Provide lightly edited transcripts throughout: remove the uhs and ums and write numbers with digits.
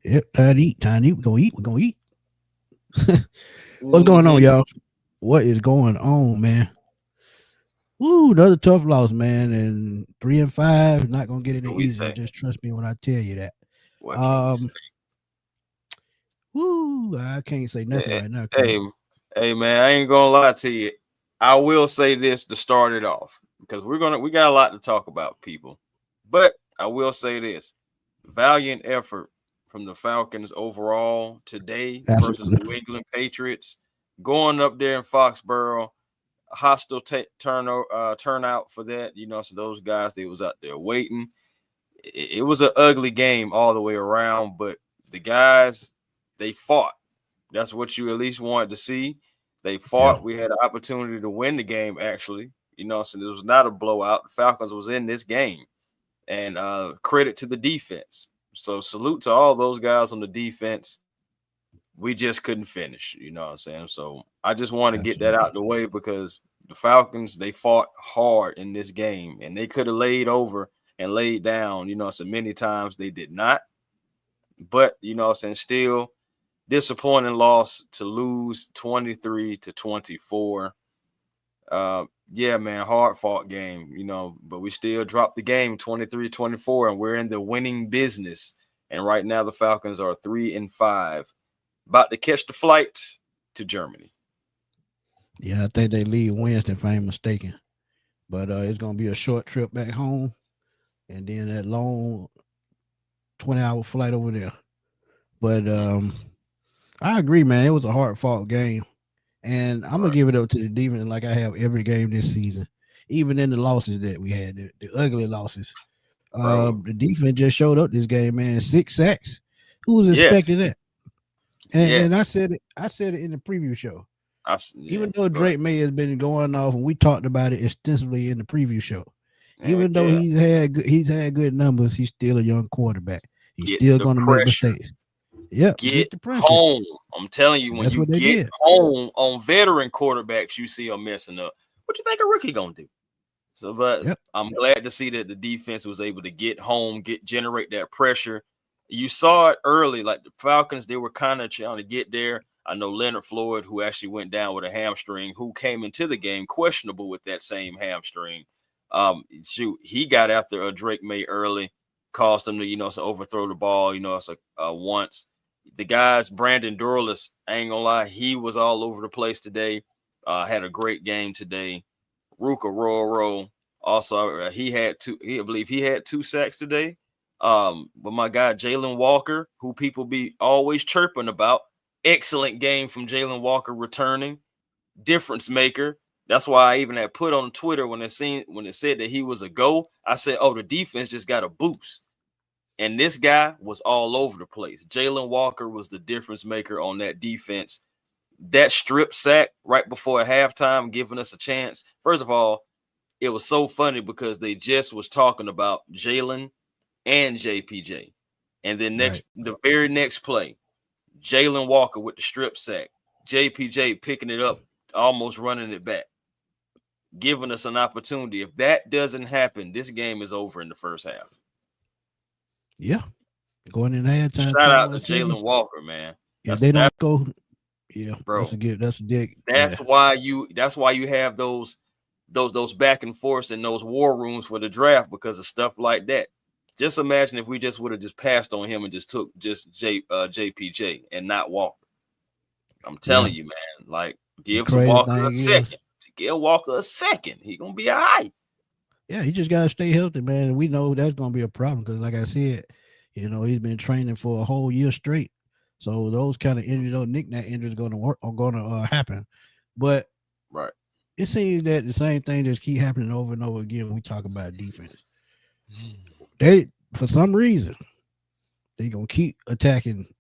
Yep, time to eat. Time to eat. We're gonna eat. We're gonna eat. What's going on, Mm-hmm. y'all? What is going on, man? Woo, another tough loss, man. And 3-5, not gonna get any What we easier. say? Just trust me when I tell you that. What can we say? Um, woo, I can't say nothing Hey, right now, hey, Chris. hey, man, I ain't gonna lie to you. I will say this to start it off because we got a lot to talk about, people. But I will say this: valiant effort from the Falcons overall today versus Absolutely. New England Patriots. Going up there in Foxborough, hostile turnout for that. So those guys they was out there waiting. It was an ugly game all the way around, but the guys they fought. That's what you at least wanted to see. They Yeah. fought. We had an opportunity to win the game, actually. So this was not a blowout. The Falcons was in this game. And credit to the defense. So salute to all those guys on the defense. We just couldn't finish. You know what I'm saying? So I just want to get that Absolutely. out the way because the Falcons, they fought hard in this game and they could have laid over and laid down, so many times they did not. But, what I'm saying, still disappointing loss to lose 23-24. Yeah, man, hard fought game, but we still dropped the game 23-24, and we're in the winning business. And right now the Falcons are 3-5, about to catch the flight to Germany. Yeah, I think they leave Wednesday if I ain't mistaken. But it's gonna be a short trip back home, and then that long 20-hour flight over there. But I agree, man. It was a hard fought game. And I'm gonna Right. give it up to the defense like I have every game this season, even in the losses that we had, the ugly losses. Bro. The defense just showed up this game, man. 6 sacks. Who was Yes. expecting that? And I Yes. said it. I said it in the preview show. Yeah. Even though Go ahead. Drake May has been going off, and we talked about it extensively in the preview show. Even Heck though yeah. he's had good numbers, he's still a young quarterback. He's Get still the going to make pressure. mistakes. Yep, Get get the pressure. home. I'm telling you, when That's you what they get did. home on veteran quarterbacks, you see them messing up. What you think a rookie gonna do? So, but Yep. I'm glad to see that the defense was able to get home, generate that pressure. You saw it early, like the Falcons, they were kind of trying to get there. I know Leonard Floyd, who actually went down with a hamstring, who came into the game questionable with that same hamstring. He got after a Drake May early, caused him to, overthrow the ball, once. The guys, Brandon Dorlus, I ain't gonna lie, he was all over the place today. Had a great game today. Ruka Roro. Also, I believe he had 2 sacks today. But my guy Jalen Walker, who people be always chirping about, excellent game from Jalen Walker returning, difference maker. That's why I even had put on Twitter when it said that he was a go. I said, "Oh, the defense just got a boost." And this guy was all over the place. Jalen Walker was the difference maker on that defense. That strip sack right before halftime, giving us a chance. First of all, it was so funny because they just was talking about Jalen and JPJ. And then Right. the very next play, Jalen Walker with the strip sack, JPJ picking it up, almost running it back, giving us an opportunity. If that doesn't happen, this game is over in the first half. Yeah. Going in halftime, Shout out to 21-7. Jalen Walker, man. If they That don't go, yeah, bro. That's a dig. That's Yeah. why you have those back and forths in those war rooms for the draft because of stuff like that. Just imagine if we just would have just passed on him and just took JPJ and not Walker. I'm Yeah. telling you, man. Like, The give crazy Walker a thing is, second. Give Walker a second. He gonna be all right. yeah, he just gotta stay healthy, man. And we know that's gonna be a problem because, like I said, he's been training for a whole year straight. So those kind of injuries, those knick-knack injuries, are gonna happen. But Right. it seems that the same thing just keep happening over and over again when we talk about defense. They, for some reason, they gonna keep attacking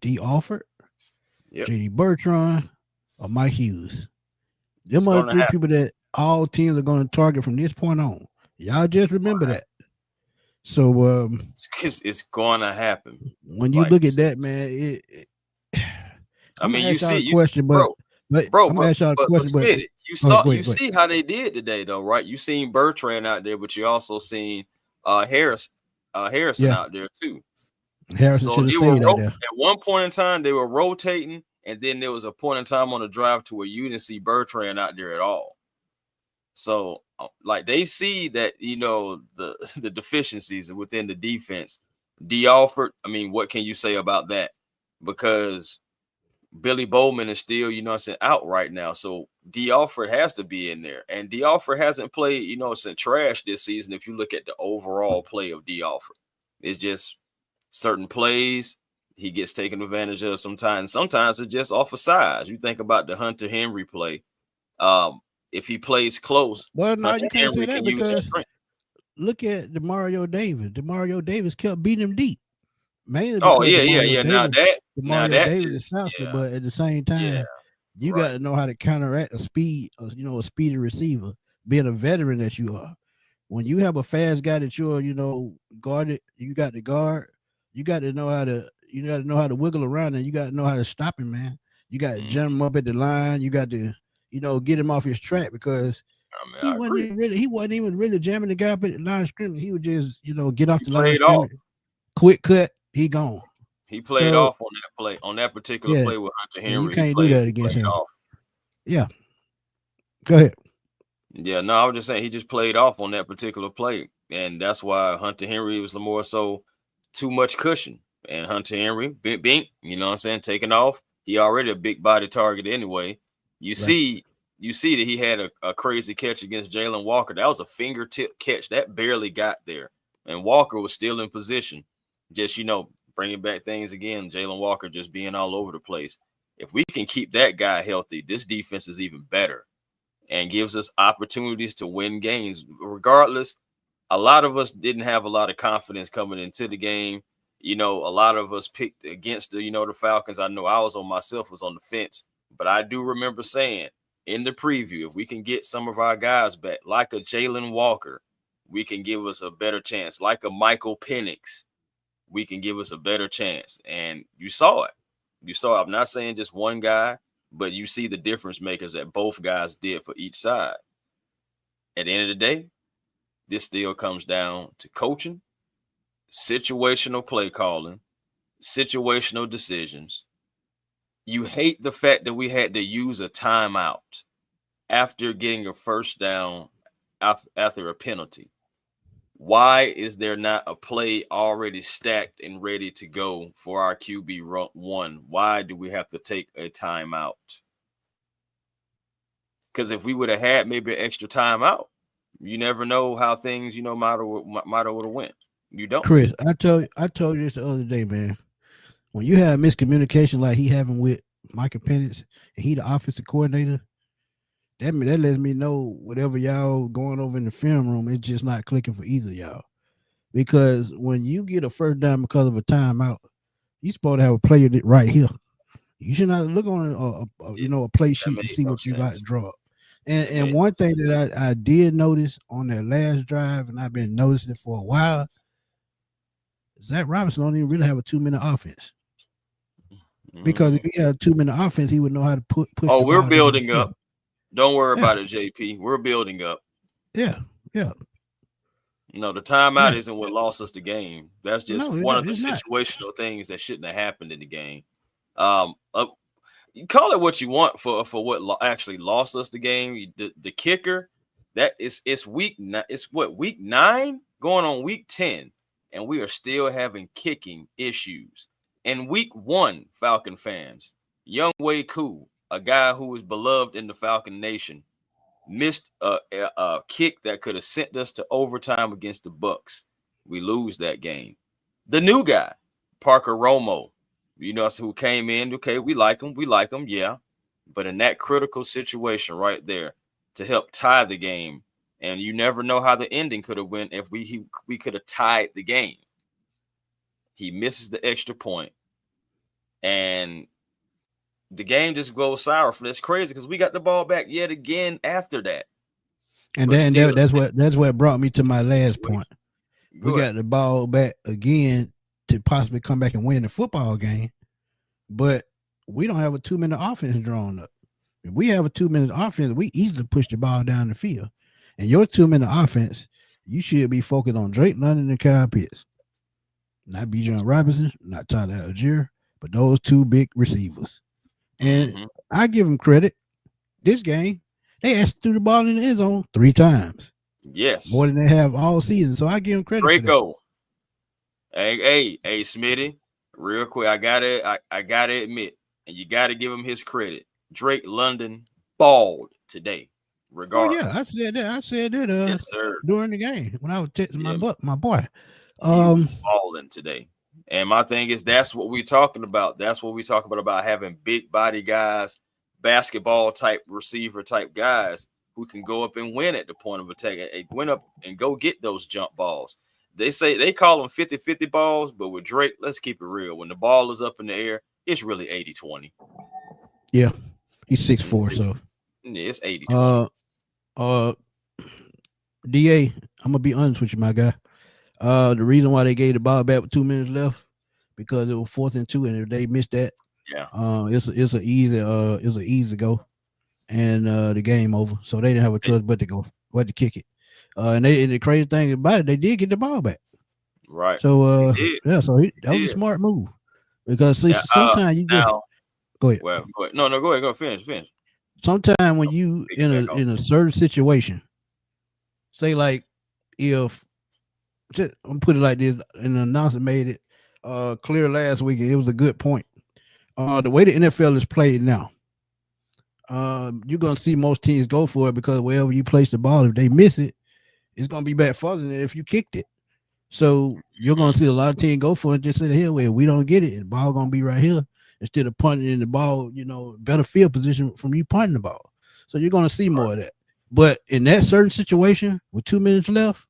D. Alford, Yep. J.D. Bertrand, or Mike Hughes. It's Them are the gonna three happen. people that all teams are going to target from this point on. Y'all just remember that. So It's gonna happen. when you Like, look at that, man, I I'm mean, gonna you ask y'all see, a question, bro, but bro, I'm gonna ask y'all a but question, but Smitty, go you ahead, go ahead. see how they did today, though, right? You seen Bertrand out there, but you also seen Harrison Yeah, out there too. Harrison So should have they were stayed out there. at one point in time they were rotating, and then there was a point in time on the drive to where you didn't see Bertrand out there at all. So like they see that, you know, the the deficiencies within the defense. D Alford, I mean, what can you say about that? Because Billy Bowman is still, you know, I'm saying, out right now. So D Alford has to be in there. And D Alford hasn't played, you know, since trash this season. If you look at the overall play of D Alford, it's just certain plays he gets taken advantage of sometimes. Sometimes it's just off of size. You think about the Hunter Henry play. If he plays close, Well, no, Hunter you can't say Henry that can use his because strength. look at Demario Davis. Demario Davis kept beating him deep, mainly Oh because yeah, yeah, yeah. Now Demario that Davis is just faster, but at the same yeah, time, you got right. to know how to counteract a speed, you know, a speedy receiver. Being a veteran that you are, when you have a fast guy that you're, you know, guarded, you got the guard. You got to know how to, you got to know how to wiggle around, and you got to know how to stop him, man. You got to Mm, jam him up at the line. You got to, you know, get him off his track because I mean, I agree. he wasn't even really jamming the guy up at the line of scrimmage. He would just, you know, get off He the line of played off. scrimmage, quick cut, he gone. He played So off on that play, on that particular yeah, play with Hunter and you Henry. He can't do played. that He against played him. off. Yeah, go ahead. Yeah, no, I was just saying he just played off on that particular play, and that's why Hunter Henry was more so too much cushion. And Hunter Henry, bink, you know what I'm saying, taking off. He already a big body target anyway. You Right. see, you see that he had a crazy catch against Jalen Walker. That was a fingertip catch that barely got there, and Walker was still in position. Just, you know, bringing back things again. Jalen Walker just being all over the place. If we can keep that guy healthy, this defense is even better and gives us opportunities to win games. Regardless, a lot of us didn't have a lot of confidence coming into the game. You know, a lot of us picked against the, you know, the Falcons. I know I was on the fence, but I do remember saying in the preview, if we can get some of our guys back, like a Jalen Walker, we can give us a better chance. Like a Michael Penix, we can give us a better chance. And you saw it. You saw it. I'm not saying just one guy, but you see the difference makers that both guys did for each side. At the end of the day, this still comes down to coaching, situational play calling, situational decisions. You hate the fact that we had to use a timeout after getting a first down after a penalty. Why is there not a play already stacked and ready to go for our QB1? Why do we have to take a timeout? Because if we would have had maybe an extra timeout, you never know how things, you know, might would have went. You don't. Chris, I told you this the other day, man. When you have miscommunication like he having with Michael Penix and he the offensive coordinator, that lets me know whatever y'all going over in the film room, it's just not clicking for either y'all. Because when you get a first down because of a timeout, you supposed to have a player right here. You should not look on you know, a play That sheet to made see no what you got to sense. draw. It And made one thing that I did notice on that last drive, and I've been noticing it for a while, Zach Robinson don't even really have a 2-minute offense. Because if Mhm. he had a 2-minute offense, he would know how to push Oh, the we're ball down the building up. field. Don't worry Yeah, about it, JP. We're building up. yeah, yeah, No, the timeout yeah. isn't what lost us the game. That's just No, one of the it's not. situational things that shouldn't have happened in the game. Um, uh, you call it what you want for what actually lost us the game. The kicker, that is it's it's what, week 9 going on week 10, and we are still having kicking issues. In week 1, Falcon fans, Young Wei Koo, a guy who is beloved in the Falcon Nation, missed a kick that could have sent us to overtime against the Bucks. We lose that game. The new guy, Parker Romo, you know, who came in. Okay, we like him, yeah. But in that critical situation right there to help tie the game, and you never know how the ending could have went if we could have tied the game. He misses the extra point, and the game just goes sour. It's crazy because we got the ball back yet again after that, And but then still, that's what brought me to my last point. situation. We Go ahead. got the ball back again to possibly come back and win the football game, but we don't have a 2-minute offense drawn up. If we have a 2-minute offense, we easily push the ball down the field. And your 2-minute offense, you should be focused on Drake London and Kyle Pitts. not Bijan Robinson, not Tyler Algier, but those two big receivers. And Mm-hmm. I give them credit. This game, they actually threw the ball in the end zone 3 times, more Yes. than they have all season. So I give them credit for that. Draco. Hey, Smitty. Real quick, I gotta admit, and you gotta give him his credit. Drake London balled today, Oh yeah, I regardless. said that. I said that Yes, sir. during the game when I was texting Yeah, my boy. he was Um, balling today. And my thing is, that's what we're talking about. That's what we talk about having big body guys, basketball type receiver type guys who can go up and win at the point of attack and win up and go get those jump balls. They say they call them 50-50 balls, but with Drake, let's keep it real. When the ball is up in the air, it's really 80-20. yeah, he's 6'4", so Yeah, it's 80-20. uh uh Da, I'm gonna be honest with you, my guy. The reason why they gave the ball back with 2 minutes left because it was 4th and 2, and if they missed that, Yeah. it's a easy go, and the game over. So they didn't have a choice but to kick it. And the crazy thing about it, they did get the ball back. Right. So He did. yeah, so that was a He did. smart move because see, Yeah. sometimes you just Now, go ahead. well, go ahead. No, go ahead. Go finish. Sometimes when you Piggyback off. in a certain situation, say like if just I'm put it like this, an announcer made it clear last week, and it was a good point. The way the NFL is played now, you're gonna see most teams go for it because wherever you place the ball, if they miss it, it's gonna be back further than if you kicked it. So you're gonna see a lot of teams go for it. Just say, "Here, where we don't get it, the ball gonna be right here." Instead of punting in the ball, better field position from you punting the ball. So you're gonna see more of that. But in that certain situation with 2 minutes left,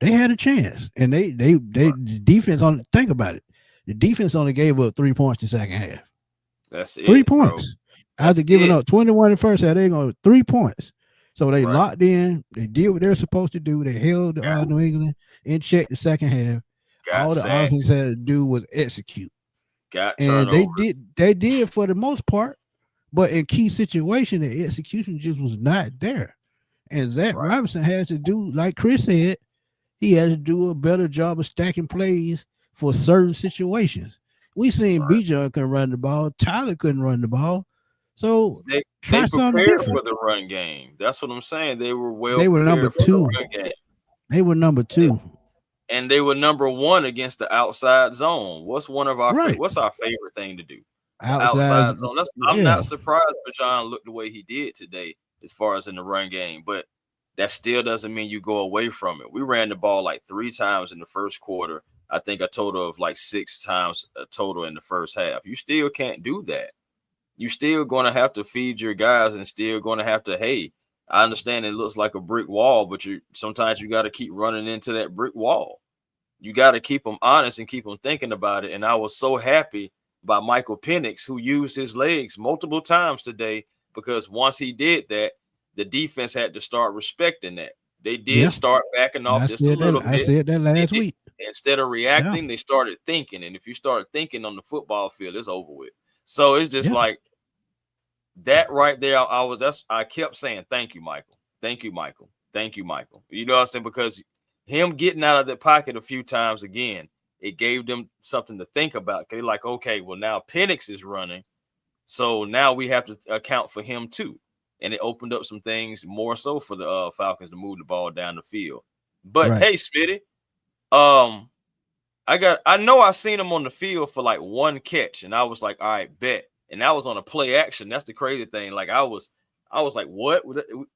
they had a chance, and the defense on think about it. The defense only gave up 3 points the second half. That's Three it, bro. points after That's giving it. up 21 in the first half. They going 3 points. So they Right. locked in. They did what they're supposed to do. They held Got, New England in check the second half. got All the offense sacks. had to do was execute, Got and they turnovers. did. They did for the most part, but in key situation, the execution just was not there. And Zach Right. Robinson has to do, like Chris said, he has to do a better job of stacking plays for certain situations. We seen Right. Bijan couldn't run the ball, Tyler couldn't run the ball, so They try something prepared for different. the run game. That's what I'm saying. They were well They were number prepared for the two. run game. They were number And, two. and they were number one against the outside zone. What's Right. what's our favorite thing to do? The Outside, outside zone. I'm yeah, not surprised Bijan looked the way he did today as far as in the run game, but that still doesn't mean you go away from it. We ran the ball like 3 times in the first quarter. I think a total of like 6 times a total in the first half. You still can't do that. You still going to have to feed your guys and still going to have to, hey, I understand it looks like a brick wall, but sometimes you got to keep running into that brick wall. You got to keep them honest and keep them thinking about it. And I was so happy by Michael Penix, who used his legs multiple times today, because once he did that, the defense had to start respecting that. They did yeah. start backing off just a little I bit. said that last week. Instead of Yeah, reacting, they started thinking. And if you start thinking on the football field, it's over with. So it's just yeah, like that right there. I kept saying, thank you, Michael. Thank you, Michael. Thank you, Michael. You know what I'm saying? Because him getting out of the pocket a few times again, it gave them something to think about. They're like, okay, well, now Penix is running. So now we have to account for him too. And it opened up some things more so for the Falcons to move the ball down the field. But right. hey, Smitty, I know I seen him on the field for like one catch, and I was like, all right, bet. And that was on a play action. That's the crazy thing. Like I was like, what?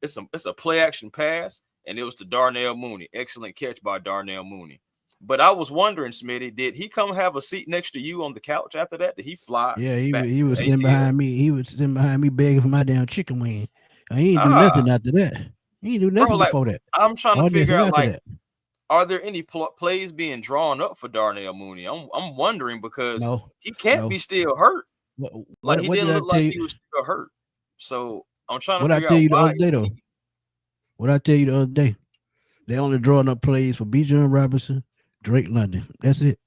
It's a play action pass, and it was to Darnell Mooney. Excellent catch by Darnell Mooney. But I was wondering, Smitty, did he come have a seat next to you on the couch after that? Did he fly Yeah, back he to was the sitting ATL? behind me. He was sitting behind me begging for my damn chicken wing. He ain't do Ah, nothing after that. He ain't do bro, nothing like before that. I'm trying to All this figure and out, after like, that. are there any plays being drawn up for Darnell Mooney? I'm wondering because No, he can't no. be still hurt. What, Like he what did didn't I look tell like you? he was still hurt. So I'm trying to What I figure tell out you the why other day is though? he, What I tell you the other day? They only drawing up plays for Bijan Robinson, Drake London. That's it.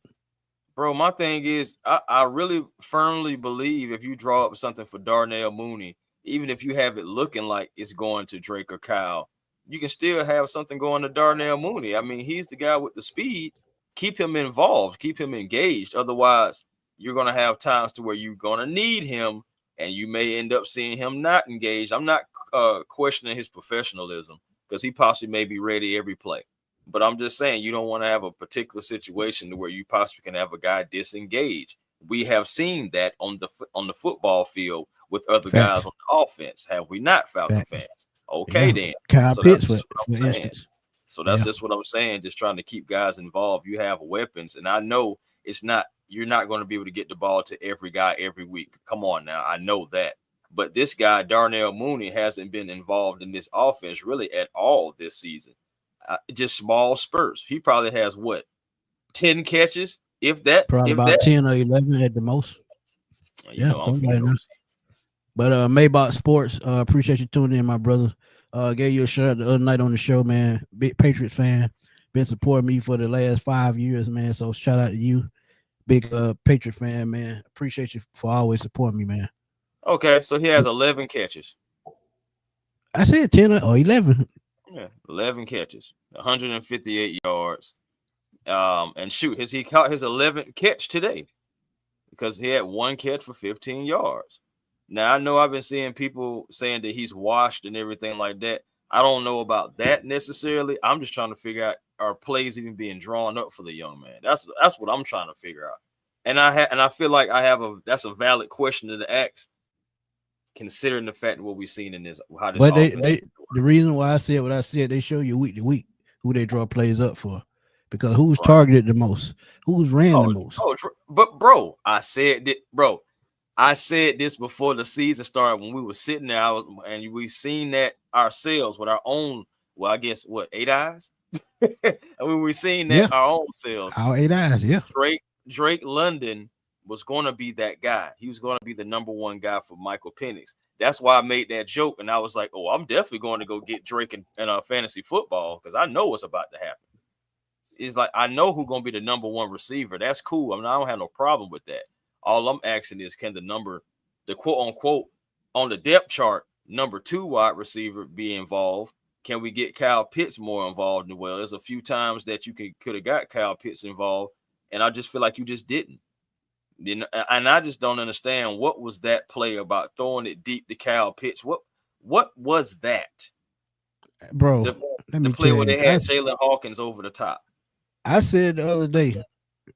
bro. My thing is, I really firmly believe if you draw up something for Darnell Mooney, even if you have it looking like it's going to Drake or Kyle, you can still have something going to Darnell Mooney. I mean, he's the guy with the speed. keep him involved, keep him engaged. Otherwise, you're going to have times to where you're going to need him, and you may end up seeing him not engaged. I'm not questioning his professionalism, because he possibly may be ready every play. But I'm just saying, you don't want to have a particular situation where you possibly can have a guy disengage. We have seen that on the football field with other guys on the offense, have we not, Falcon fans? Okay, then. Kyle So Pitts, that's just what I'm saying. instance. So that's just what I'm saying. Just trying to keep guys involved. You have weapons, and I know you're not going to be able to get the ball to every guy every week. Come on now, I know that. But this guy, Darnell Mooney, hasn't been involved in this offense really at all this season. Just small spurts. He probably has 10 catches, if that. Probably about 10 or 11 at the most. Somebody knows. But Maybach Sports, appreciate you tuning in, my brother. Gave you a shout out the other night on the show, man. Big Patriots fan. Been supporting me for the last 5 years, man. So shout out to you. Big Patriot fan, man. Appreciate you for always supporting me, man. Okay, so he has 11 catches. I said 10 or 11. Yeah, 11 catches, 158 yards. And shoot, he caught his 11th catch today, because he had one catch for 15 yards. Now, I know I've been seeing people saying that he's washed and everything like that. I don't know about that necessarily. I'm just trying to figure out, are plays even being drawn up for the young man? That's what I'm trying to figure out. And I feel like that's a valid question to ask, considering the fact of what we've seen in this. How this but the reason why I said what I said, they show you week to week who they draw plays up for, because who's targeted the most, who's ran the most. But bro, I said this before the season started, when we were sitting there, and we seen that ourselves with our own, well, I guess 8 eyes. And when we seen that our own selves, our 8 eyes, Drake London was going to be that guy. He was going to be the number one guy for Michael Penix. That's why I made that joke, and I was like, "Oh, I'm definitely going to go get Drake in fantasy football, because I know what's about to happen." It's like, I know who's going to be the number one receiver. That's cool. I mean, I don't have no problem with that. All I'm asking is, can the quote unquote on the depth chart number 2 wide receiver be involved? Can we get Kyle Pitts more involved? Well, there's a few times that you could have got Kyle Pitts involved, and I just feel like you just didn't. And I just don't understand, what was that play about throwing it deep to Kyle Pitts? What was that, bro? The play where they had Jalen Hawkins over the top. I said the other day,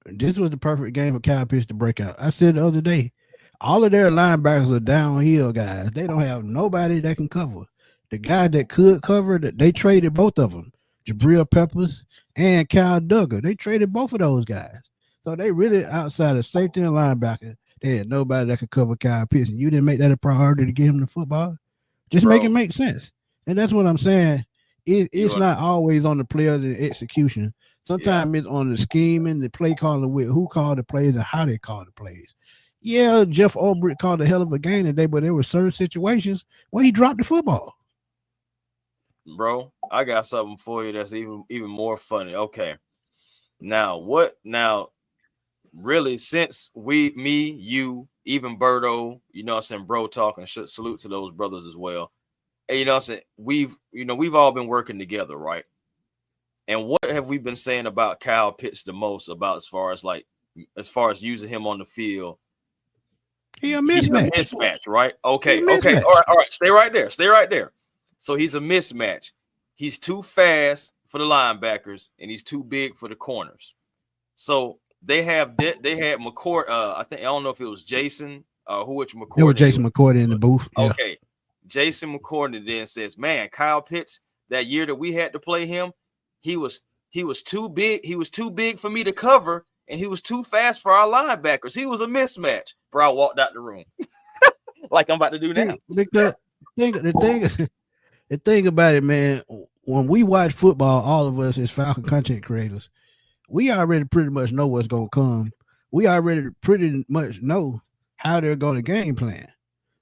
this was the perfect game for Kyle Pitts to break out. I said the other day, all of their linebackers are downhill guys. They don't have nobody that can cover. The guy that could cover, that they traded both of them, Jabril Peppers and Kyle Duggar. They traded both of those guys. So they really, outside of safety and linebacker, they had nobody that could cover Kyle Pitts. And you didn't make that a priority to get him the football. Just make it make sense. And that's what I'm saying. It's not always on the player, the execution. Sometimes it's on the scheme and the play calling, with who called the plays and how they called the plays. Yeah, Jeff Ulbrich called a hell of a game today, but there were certain situations where he dropped the football. Bro, I got something for you that's even more funny. Okay. Now, really, since me, you, even Berto, you know what I'm saying, bro talking, salute to those brothers as well. And you know what I'm saying, we've all been working together, right? And what have we been saying about Kyle Pitts the most, about as far as using him on the field? He's a mismatch. He's a mismatch, right? Okay. All right. Stay right there. So he's a mismatch. He's too fast for the linebackers, and he's too big for the corners. So they had McCourt. I don't know if it was Jason which McCourt. It was Jason McCourt in the booth. Yeah. Okay. Jason McCourt then says, "Man, Kyle Pitts, that year that we had to play him, he was too big. He was too big for me to cover, and he was too fast for our linebackers. He was a mismatch." Bro, I walked out the room like I'm about to do now. The thing about it, man, when we watch football, all of us as Falcon content creators, we already pretty much know what's going to come. We already pretty much know how they're going to game plan.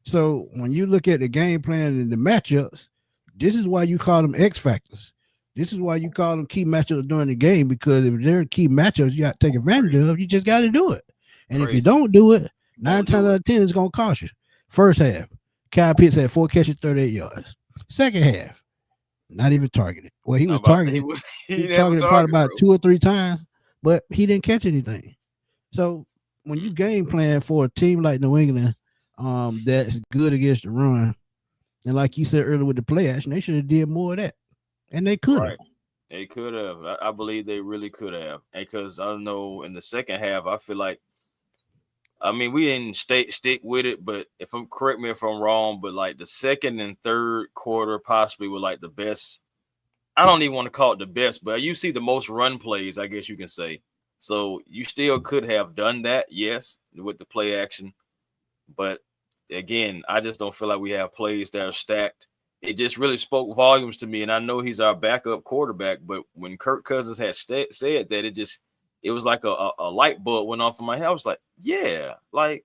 So when you look at the game plan and the matchups, this is why you call them X factors. This is why you call them key matchups during the game, because if they're key matchups you got to take advantage of, you just got to do it. And if you don't do it, 9 times out of 10 it's going to cost you. First half, Kyle Pitts had 4 catches, 38 yards. Second half, not even targeted. Well, he was targeted. He targeted probably about 2 or 3 times, but he didn't catch anything. So when you game plan for a team like New England, that's good against the run, and like you said earlier with the play action, they should have did more of that, and they could have. Right. They could have. I believe they really could have. Because I know in the second half, I feel like, I mean, we didn't stick with it, but if I'm correct me if I'm wrong, but like the second and third quarter possibly were like the best. I don't even want to call it the best, but you see the most run plays, I guess you can say. So you still could have done that, yes, with the play action. But again, I just don't feel like we have plays that are stacked. It just really spoke volumes to me. And I know he's our backup quarterback, but when Kirk Cousins had said that, it was like a light bulb went off in my head. I was like, yeah, like,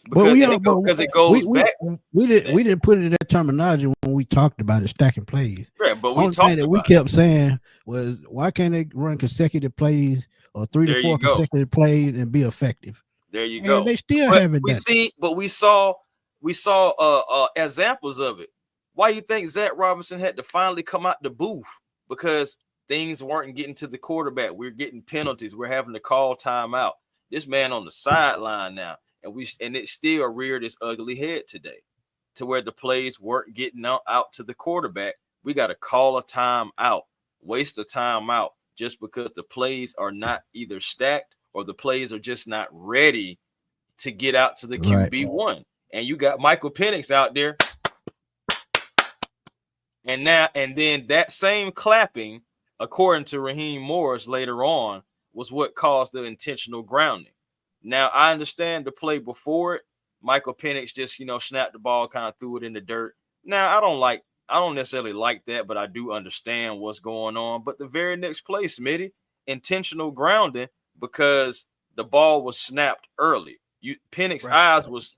because it goes back. We didn't put it in that terminology when we talked about it, stacking plays. Right, but Only thing that we kept saying was, why can't they run consecutive plays or 3 to 4 consecutive plays and be effective? There you go. They still haven't done it. But we saw examples of it. Why you think Zach Robinson had to finally come out the booth? Because things weren't getting to the quarterback. We're getting penalties. We're having to call timeout. This man on the sideline now. And it still reared its ugly head today, to where the plays weren't getting out to the quarterback. We got to call a timeout, waste a timeout, just because the plays are not either stacked or the plays are just not ready to get out to the QB1. And you got Michael Penix out there. And then that same clapping, according to Raheem Morris later on, was what caused the intentional grounding. Now, I understand the play before it. Michael Penix just, snapped the ball, kind of threw it in the dirt. Now, I don't necessarily like that, but I do understand what's going on. But the very next play, Smitty, intentional grounding, because the ball was snapped early. Penix's eyes was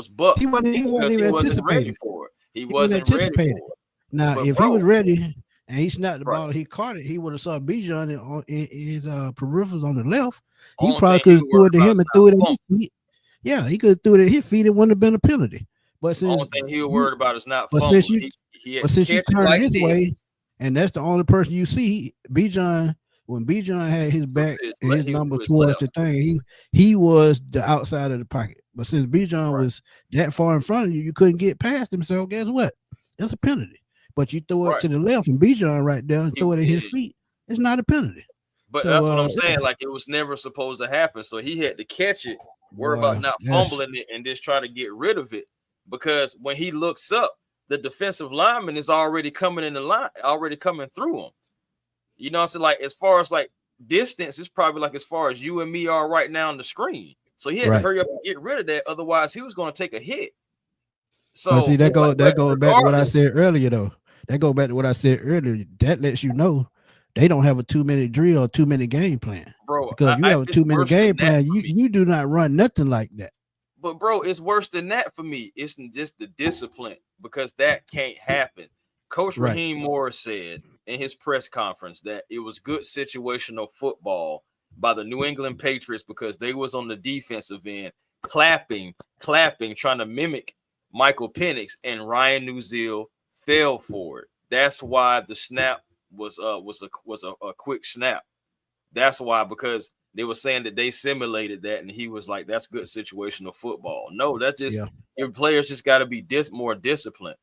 bucked. He wasn't ready for it. He wasn't ready for it. Now, if he was ready and he snapped the ball and he caught it, he would have saw Bijan in his peripherals on the left. He probably could have threw it to him and threw it at his feet. Yeah, he could have threw it at his feet. It wouldn't have been a penalty. But since the only thing he was worried about is not fumbling. Since you turn this way, and that's the only person you see, Bijan. When Bijan had his back and his number towards the thing, he was the outside of the pocket. But since Bijan was that far in front of you, you couldn't get past him. So guess what? It's a penalty. But you throw it to the left and Bijan right there and throw it at his feet. It's not a penalty. But that's what I'm saying. Like, it was never supposed to happen. So he had to catch it, worry about not fumbling it, and just try to get rid of it. Because when he looks up, the defensive lineman is already coming in the line, already coming through him. You know what I'm saying? Like, as far as like distance, it's probably like as far as you and me are right now on the screen. So he had to hurry up and get rid of that. Otherwise, he was going to take a hit. So see, that goes back to what I said earlier, though. That goes back to what I said earlier. That lets you know they don't have a 2-minute drill or 2-minute game plan. Bro, because if you have a 2-minute game plan, you do not run nothing like that. But bro, it's worse than that for me. It's just the discipline, because that can't happen. Coach Raheem Morris said in his press conference that it was good situational football by the New England Patriots because they was on the defensive end clapping, trying to mimic Michael Penix, and Ryan Nuzil fell for it. That's why the snap was a quick snap. That's why, because they were saying that they simulated that, and he was like, "That's good situational football." No, that's just your players just got to be more disciplined.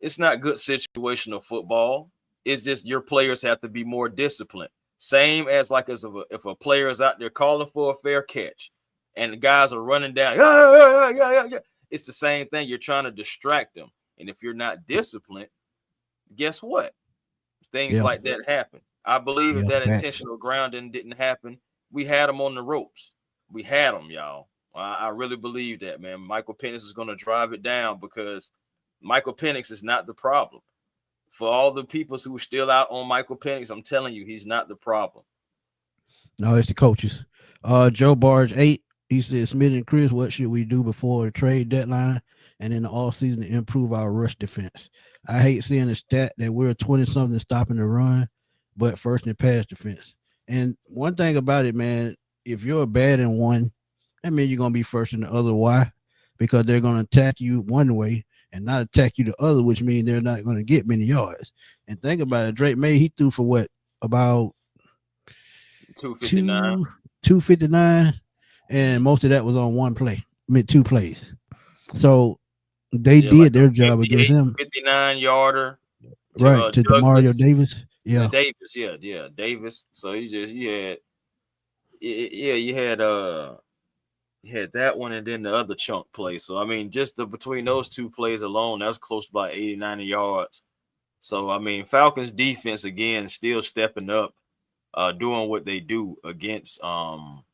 It's not good situational football. It's just your players have to be more disciplined. Same as like if a player is out there calling for a fair catch, and the guys are running down, it's the same thing. You're trying to distract them, and if you're not disciplined, guess what? Things like that happen. I believe if that intentional grounding didn't happen, we had them on the ropes. We had them, y'all. I really believe that, man. Michael Penix is going to drive it down, because Michael Penix is not the problem. For all the people who are still out on Michael Penix, I'm telling you, he's not the problem. No, it's the coaches. Joe Barge 8, he said, Smitty and Chris, what should we do before the trade deadline and in the offseason to improve our rush defense? I hate seeing the stat that we're 20-something stopping the run, but first in pass defense. And one thing about it, man, if you're bad in one, that means you're going to be first in the other. Why? Because they're going to attack you one way and not attack you the other, which means they're not going to get many yards. And think about it, Drake May, he threw for what, about 259. two 259, and Mhm. most of that was on one play. I mean, two plays. So they Yeah, like did their a job against 58, him. 59 yarder to Right, to Demario Douglas. Davis. Yeah. Davis, yeah, Davis. So yeah, you had that one and then the other chunk play. So I mean, just between those two plays alone, that's close to about 80, 90 yards. So I mean, Falcons defense again still stepping up, doing what they do against in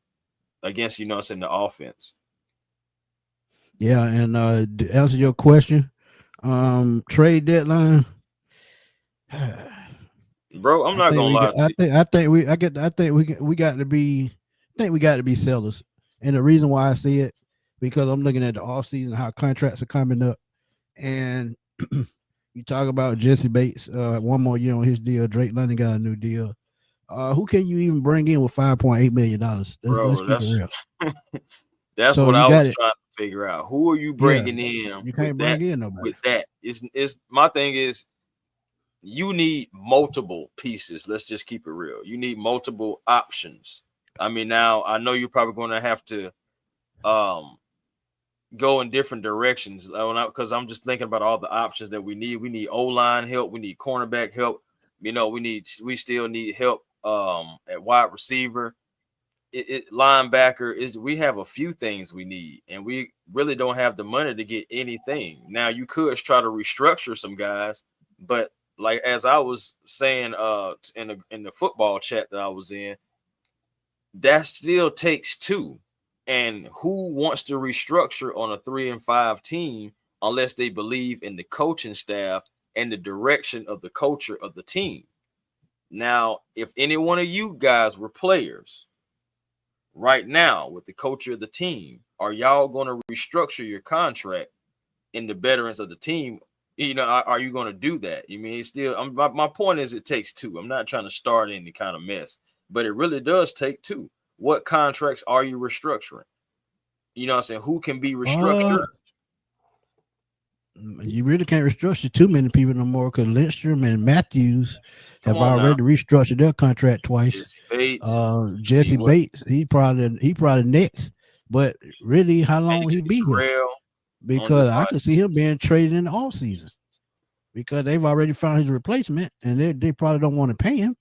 the offense. Yeah, and to answer your question, trade deadline. Bro, I'm I not think gonna we lie got. to you. I think we got to be. I think we got to be sellers. And the reason why I say it, because I'm looking at the off season, how contracts are coming up, and you talk about Jesse Bates, one more year on his deal. Drake London got a new deal. Who can you even bring in with $5.8 million? Let's Bro, keep it real. that's So what you I got was it. trying to figure out. Who are you Yeah, bringing in you can't bring in nobody. with that? Is my thing is you need multiple pieces. Let's just keep it real. You need multiple options. I mean, now I know you're probably going to have to um go in different directions because I'm just thinking about all the options that we need. We need O line help. We need cornerback help. We still need help at wide receiver. Linebacker is we have a few things we need, and we really don't have the money to get anything. Now you could try to restructure some guys, but like as I was saying in the football chat that I was in, that still takes two. And who wants to restructure on a 3-5 team unless they believe in the coaching staff and the direction of the culture of the team? Now, if any one of you guys were players right now with the culture of the team, are y'all going to restructure your contract in the betterance of the team? Are you going to do that? You mean it's still? My point is, it takes two. I'm not trying to start any kind of mess, but it really does take two. What contracts are you restructuring? You know what I'm saying? Who can be Uh, restructured? you really can't restructure too many people no more because Lindstrom and Matthews Come have on now. already restructured their contract twice. Jesse Bates. Jesse What? Bates, he probably next, but really, how long will he AJ be here? Terrell. I'm Because just I like, could see him being traded in the off season because they've already found his replacement and they probably don't want to pay him.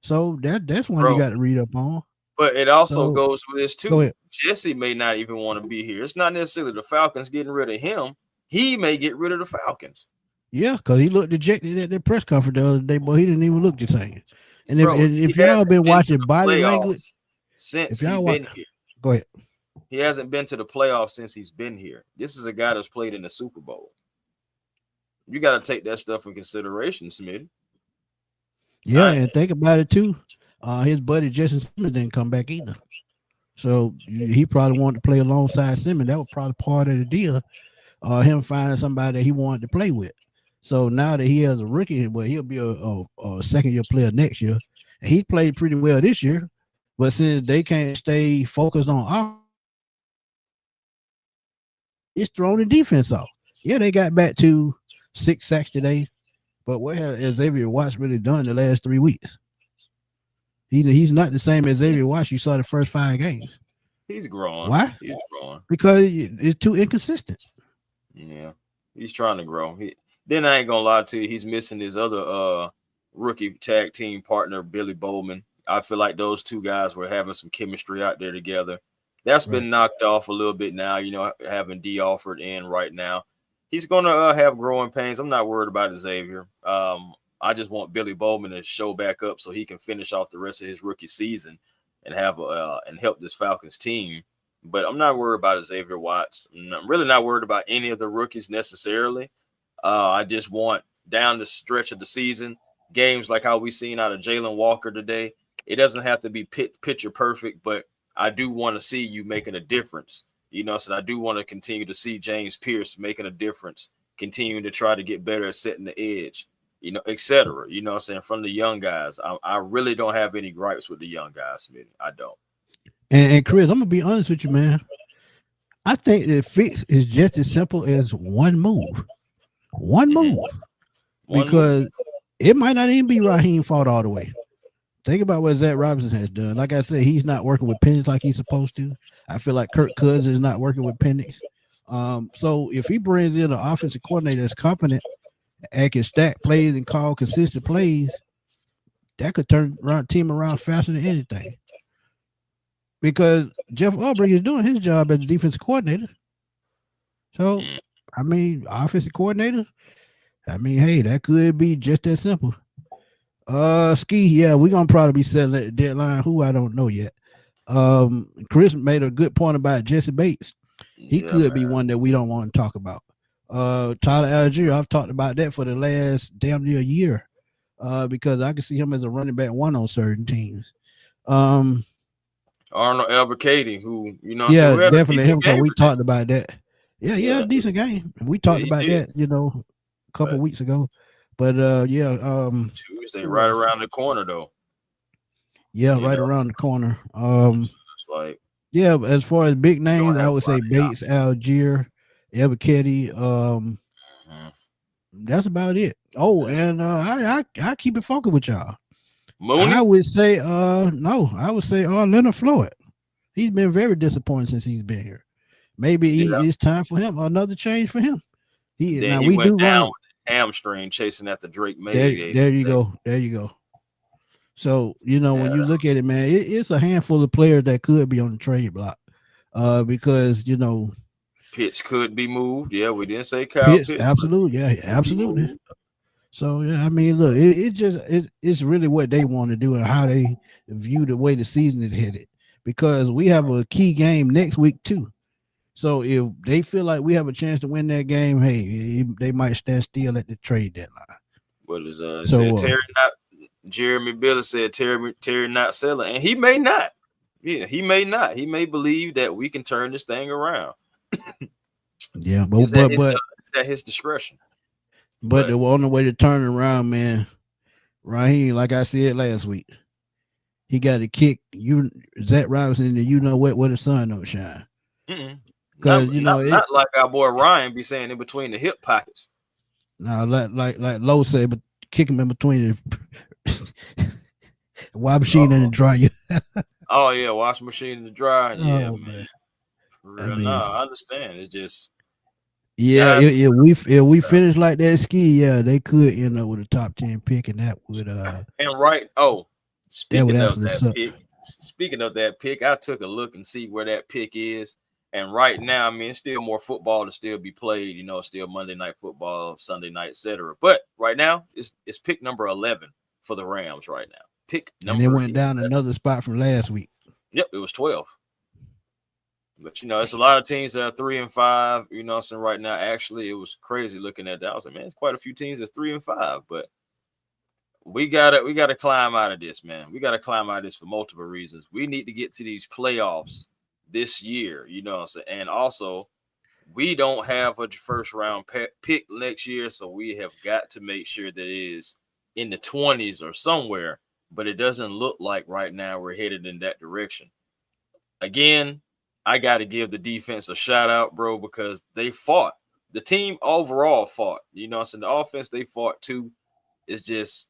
So that's one you bro. got to read up on. But it also So goes with this go too. ahead. Jesse may not even want to be here. It's not necessarily the Falcons getting rid of him. He may get rid of the Falcons. Yeah, because he looked dejected at that press conference the other day, but he didn't even look the same. And if Bro, and he if y'all hasn't been been to watching the body language, playoffs since if he y'all watch, been here. go ahead. He hasn't been to the playoffs since he's been here. This is a guy that's played in the Super Bowl. You got to take that stuff in consideration, Smitty. Yeah, I and think about it too. His buddy Justin Simmons didn't come back either. So he probably wanted to play alongside Simmons. That was probably part of the deal. Him finding somebody that he wanted to play with. So now that he has a rookie, well, he'll be a second year player next year. And he played pretty well this year. But since they can't stay focused on offense, it's thrown the defense off. Yeah, they got back to 6 sacks today. But what has Xavier Watts really done the last 3 weeks? He's not the same as Xavier Watts you saw the first 5 games. he's growing. Why? He's growing. Because it's too inconsistent. Yeah, he's trying to grow. Then I ain't gonna lie to you, he's missing his other rookie tag team partner, Billy Bowman. I feel like those two guys were having some chemistry out there together. That's Right. been knocked off a little bit now. Having D offered in right now, he's gonna have growing pains. I'm not worried about Xavier. I just want Billy Bowman to show back up so he can finish off the rest of his rookie season and have and help this Falcons team. But I'm not worried about Xavier Watts. I'm really not worried about any of the rookies necessarily. I just want down the stretch of the season, games like how we seen out of Jalen Walker today. It doesn't have to be picture perfect, but I do want to see you making a difference. So I do want to continue to see James Pierce making a difference, continuing to try to get better at setting the edge, et cetera. I'm saying from the young guys. I really don't have any gripes with the young guys, Smitty. I don't. And Chris, I'm gonna be honest with you, man. I think the fix is just as simple as one move. One Mhm. move. One move. Because it might not even be Raheem fault all the way. think about what Zach Robinson has done. Like I said, he's not working with Penix like he's supposed to. I feel like Kirk Cousins is not working with Penix. So if he brings in an offensive coordinator that's competent and can stack plays and call consistent plays, that could turn around team around faster than anything. Because Jeff Ulbrich is doing his job as a defensive coordinator. So, I mean, offensive coordinator, I mean, hey, that could be just that simple. Ski, yeah, we're gonna probably be setting at the deadline. Who I don't know yet. Chris made a good point about Jesse Bates. He could be one that we don't want to talk about. Tyler Algier, I've talked about that for the last damn near year. Because I can see him as a running back one on certain teams. Arnold Albuquerque, who yeah, definitely him because we talked about that. Yeah, decent game. We talked about that, a couple weeks ago. But Tuesday right around the corner though. Yeah, right around the corner. It's like as far as big names, I would say Bates, Algier, Albuquerque. That's about it. Oh, and I keep it focused with y'all. Mooney? I would say no. I would say Leonard Floyd. He's been very disappointing since he's been here. Maybe it's time for him, another change for him. He went down with his hamstring chasing after Drake May. There you go. So when you look at it, man, it's a handful of players that could be on the trade block. Because Pitts could be moved. Yeah, we didn't say Kyle Pitts. Absolutely, absolutely. So I mean, look, it's really what they want to do and how they view the way the season is headed. Because we have a key game next week too. So if they feel like we have a chance to win that game, hey, they might stand still at the trade deadline. What is Jeremy Biller said Terry not selling, and he may not. Yeah, he may not. He may believe that we can turn this thing around. Yeah, but it's at his discretion. But the only way to turn it around, man, Raheem, like I said last week, he got to kick Zach Robinson, and where the sun don't shine. Because not like our boy Ryan be saying in between the hip pockets. No, like Lowe said, but kick him in between the wash machine and the dryer. Oh yeah, wash machine and the dryer. Yeah, man. I understand. It's just if we finish like that, Ski, they could end up with a top 10 pick, and that would and right. Oh, speaking of that pick, I took a look and see where that pick is. And right now, I mean, it's still more football to still be played, still Monday night football, Sunday night, etc. But right now, it's pick number 11 for the Rams right now. Pick number. And it went down another spot from last week. Yep, it was 12. But it's a lot of teams that are 3-5. So right now, actually, it was crazy looking at that. I was like, man, it's quite a few teams that's 3-5. But we gotta climb out of this, man. We gotta climb out of this for multiple reasons. We need to get to these playoffs this year, and also we don't have a first round pick next year, so we have got to make sure that it is in the 20s or somewhere, but it doesn't look like right now we're headed in that direction. Again, I got to give the defense a shout out, bro, because they fought. The team overall fought, so the offense, they fought too. It's just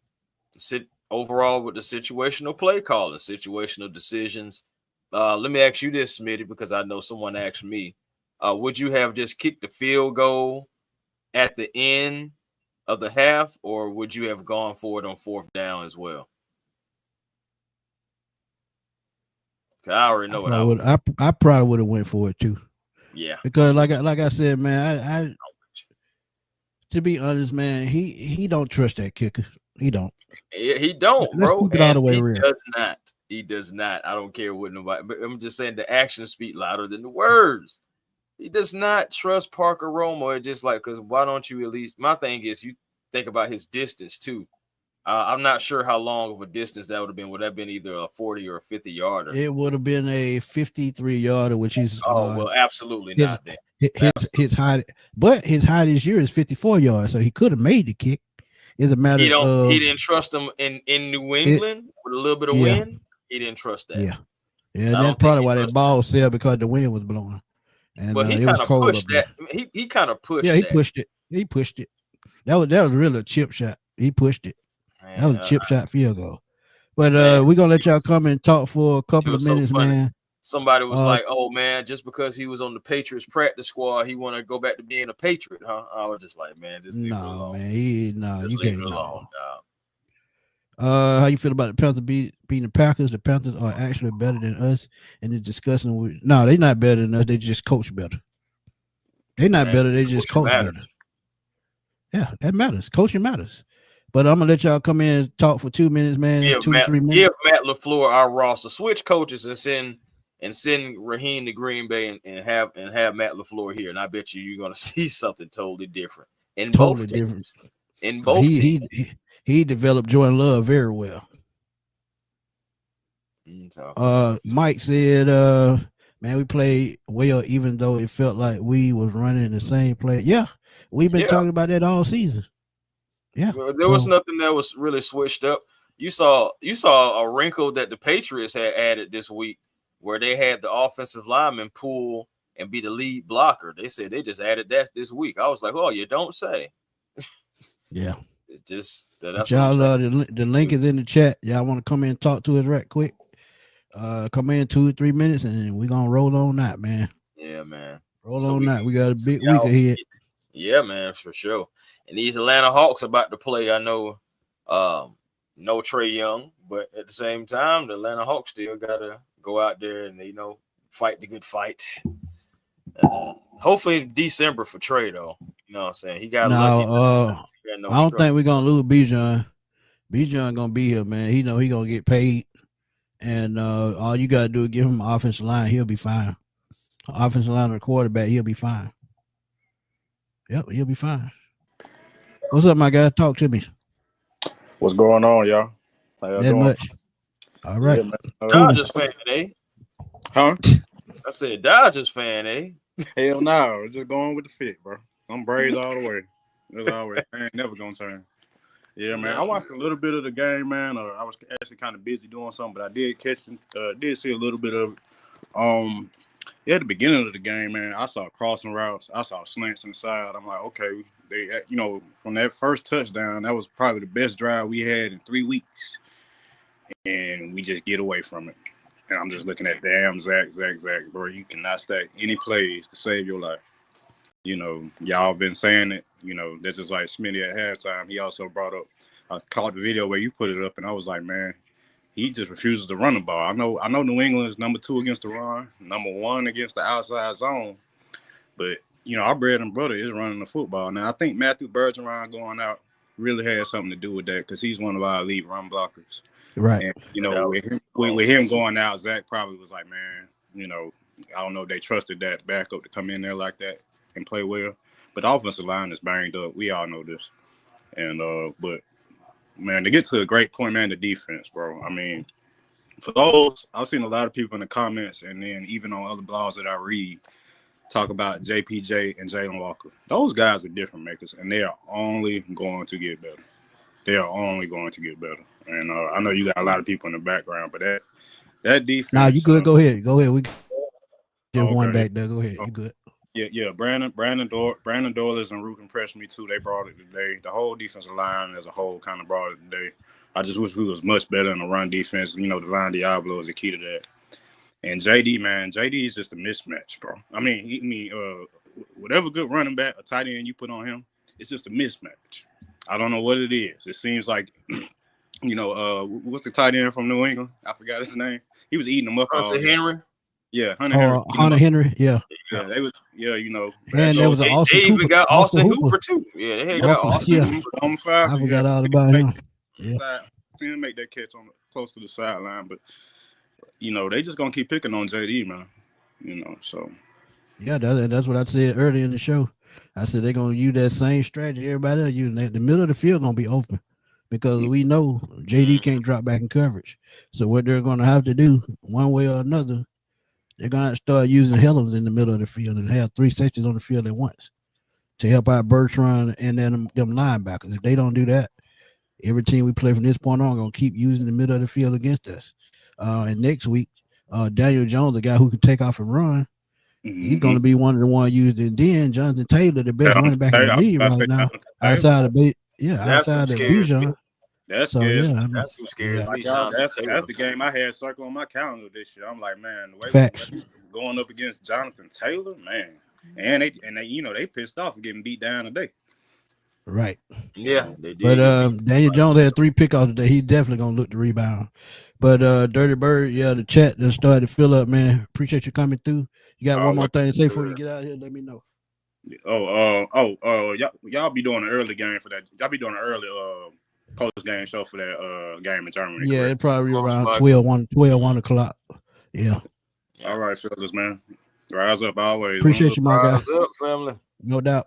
overall with the situational play calling, situational decisions. Let me ask you this, Smitty, because I know someone asked me, would you have just kicked the field goal at the end of the half, or would you have gone for it on fourth down as well? I already know I probably would have went for it too. Yeah, because like I said, man, I to be honest, man, he don't trust that kicker. He don't. He don't, bro. Keep it all the way real. Does not. He does not. I don't care what nobody. But I'm just saying the actions speak louder than the words. He does not trust Parker Romo. It's just like, because why don't you at least? My thing is, you think about his distance too. I'm not sure how long of a distance that would have been. Would that have been either a 40 or a 50 yarder? It would have been a 53 yarder, which is absolutely not. His height, but his height this year is 54 yards, so he could have made the kick. It's a matter of he didn't trust him in New England with a little bit of wind. He didn't trust that. Yeah. That's probably why that ball sailed, because the wind was blowing. And but he kind of pushed that. He kind of pushed. Yeah, he pushed it. He pushed it. That was really a chip shot. He pushed it. Man, that was a chip shot field goal. But Man, we're gonna let it y'all was, come and talk for a it couple of was so minutes, funny. man. Somebody was like, "Oh man, just because he was on the Patriots practice squad, he want to go back to being a Patriot, huh?" I was just like, "Man, just leave it No, alone. man, no, Just you leave it can't. alone, No. dog." How you feel about the Panthers beating the Packers? The Panthers are actually better than us, and they're discussing. No, they're not better than us. They just coach better. They're not Man, better. They just coaching coach better. matters. Yeah, that matters. Coaching matters. But I'm gonna let y'all come in and talk for 2 minutes, man. Give 2 to 3 minutes. give Matt LaFleur our roster. Switch coaches and send Raheem to Green Bay and have Matt LaFleur here. And I bet you're gonna see something totally different in both Totally different. teams. In Cause both teams. he developed Jordan Love very well. Mike said, man, we played well, even though it felt like we was running the same play. Yeah, we've been talking about that all season. Yeah, There was nothing that was really switched up. You saw a wrinkle that the Patriots had added this week, where they had the offensive lineman pull and be the lead blocker. They said they just added that this week. I was like, oh, you don't say. Yeah. It just that's what I'm Y'all, saying. the link is in the chat. Y'all want to come in and talk to us right quick? Come in 2 or 3 minutes, and we're gonna roll on that, man. Yeah, man. Roll So on we that. We got a see big week how ahead. yeah, man, for sure. And these Atlanta Hawks about to play. I know no Trey Young, but at the same time, the Atlanta Hawks still gotta go out there and fight the good fight. Hopefully December for Trey though. You know what I'm saying? He got lucky. Now, No I don't think structure. we're gonna lose Bijan. Bijan gonna be here, man. He know he gonna get paid, and all you gotta do is give him an offensive line. He'll be fine. Offensive line or quarterback, he'll be fine. Yep, he'll be fine. What's up, my guy? Talk to me. What's going on, y'all? How y'all That doing? much. All right. Yeah, man. Cool. Dodgers fan, eh? Huh? I said Dodgers fan, eh? Hell no. Just going with the fit, bro. I'm Braves all the way. As always. I ain't never gonna turn. Yeah, man. I watched a little bit of the game, man. I was actually kind of busy doing something, but I did did see a little bit of it. Yeah, at the beginning of the game, man, I saw crossing routes. I saw slants inside. I'm like, okay, they, from that first touchdown, that was probably the best drive we had in 3 weeks, and we just get away from it. And I'm just looking at damn Zach, bro. You cannot stack any plays to save your life. Y'all been saying it. That's just like Smitty at halftime. He also brought up. I caught the video where you put it up, and I was like, man, he just refuses to run the ball. I know New England is number 2 against the run, number 1 against the outside zone. But, our bread and butter is running the football. Now, I think Matthew Bergeron going out really has something to do with that because he's one of our elite run blockers. Right. And, with him going out, Zach probably was like, man, I don't know if they trusted that backup to come in there like that and play well. But the offensive line is banged up. We all know this. And, but, man, to get to a great point, man, the defense, bro. I mean, for those, I've seen a lot of people in the comments and then even on other blogs that I read talk about JPJ and Jalen Walker. Those guys are different makers, and they are only going to get better. They are only going to get better. And I know you got a lot of people in the background, but that defense. Nah, you good? Go ahead. Go ahead. We just one okay. back there. Go ahead. You good? Yeah. Brandon Doyle's and Rook impressed me too. They brought it today. The whole defensive line as a whole kind of brought it today. I just wish we was much better in the run defense. Divine Diablo is the key to that. And JD is just a mismatch, bro. I mean, whatever good running back, a tight end you put on him, it's just a mismatch. I don't know what it is. It seems like, what's the tight end from New England? I forgot his name. He was eating them up all Hunter Henry. Yeah, Hunter Henry. Yeah. Yeah, they was. Yeah, And there was an Austin They Cooper. even got Austin Hooper too. Yeah, they got Austin Hooper. On fire. I forgot all about him. Yeah, seen him make that catch close to the sideline, but they just gonna keep picking on JD, man. So. Yeah, that's what I said earlier in the show. I said they're gonna use that same strategy everybody else using. The middle of the field gonna be open because we know JD can't drop back in coverage. So what they're gonna have to do, one way or another, they're gonna start using Helms in the middle of the field and have 3 sections on the field at once to help out Bertrand and then them linebackers. If they don't do that, every team we play from this point on gonna keep using the middle of the field against us. And next week, Daniel Jones, the guy who can take off and run, he's going to be one of the ones used. And then Jonathan Taylor, the best running back in the league right now, outside of Bijan. That's So good. yeah, I mean, That's who scares yeah, me, Like y'all, Jonathan Taylor. that's the game I had circled on my calendar this year. I'm like, man, the way facts. going up against Jonathan Taylor, man, and they they pissed off getting beat down today. Right. Yeah, they But did get beat. Daniel Jones had 3 pickoffs today. He definitely gonna look to rebound. But Dirty Bird, yeah, the chat just started to fill up, man. Appreciate you coming through. You got one more What? thing to say before you get out of here? Let me know. Y'all be doing an early game for that. Y'all be doing an early post game show for that game in Germany, Yeah, correct? it probably Most around likely. 1 o'clock. Yeah. Yeah. All right, fellas, man. Rise up always. Appreciate you, my guy. Rise up, family. No doubt.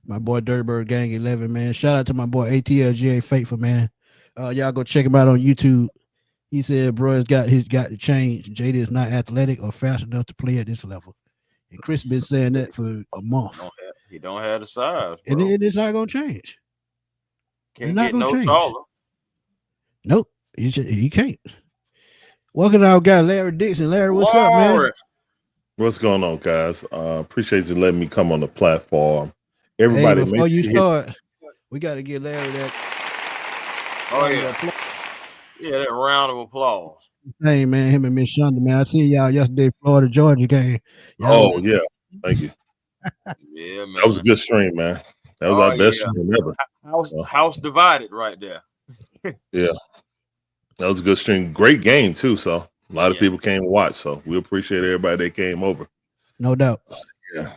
My boy Dirty Bird Gang 11, man. Shout out to my boy ATLGA Faithful, man. Y'all go check him out on YouTube. He said, bro, he's got to change. JD is not athletic or fast enough to play at this level. And Chris been saying that for a month. He don't have the size, bro. And it's not gonna change. Can't not get gonna no change. taller. Nope. He can't. Welcome to our guy Larry Dixon. Larry, what's up, man? What's going on, guys? Appreciate you letting me come on the platform. Hey, Everybody, before make you sure start, we got to give Larry that. Oh yeah, that round of applause. Hey, man, him and Miss Shonda, man. I seen y'all yesterday, Florida Georgia game. Oh yeah, thank you. Yeah, man. That was a good stream, man. That was our best stream ever. House divided right there. Yeah, that was a good stream. Great game too. So a lot of people came to watch. So we appreciate everybody that came over. No doubt. Yeah,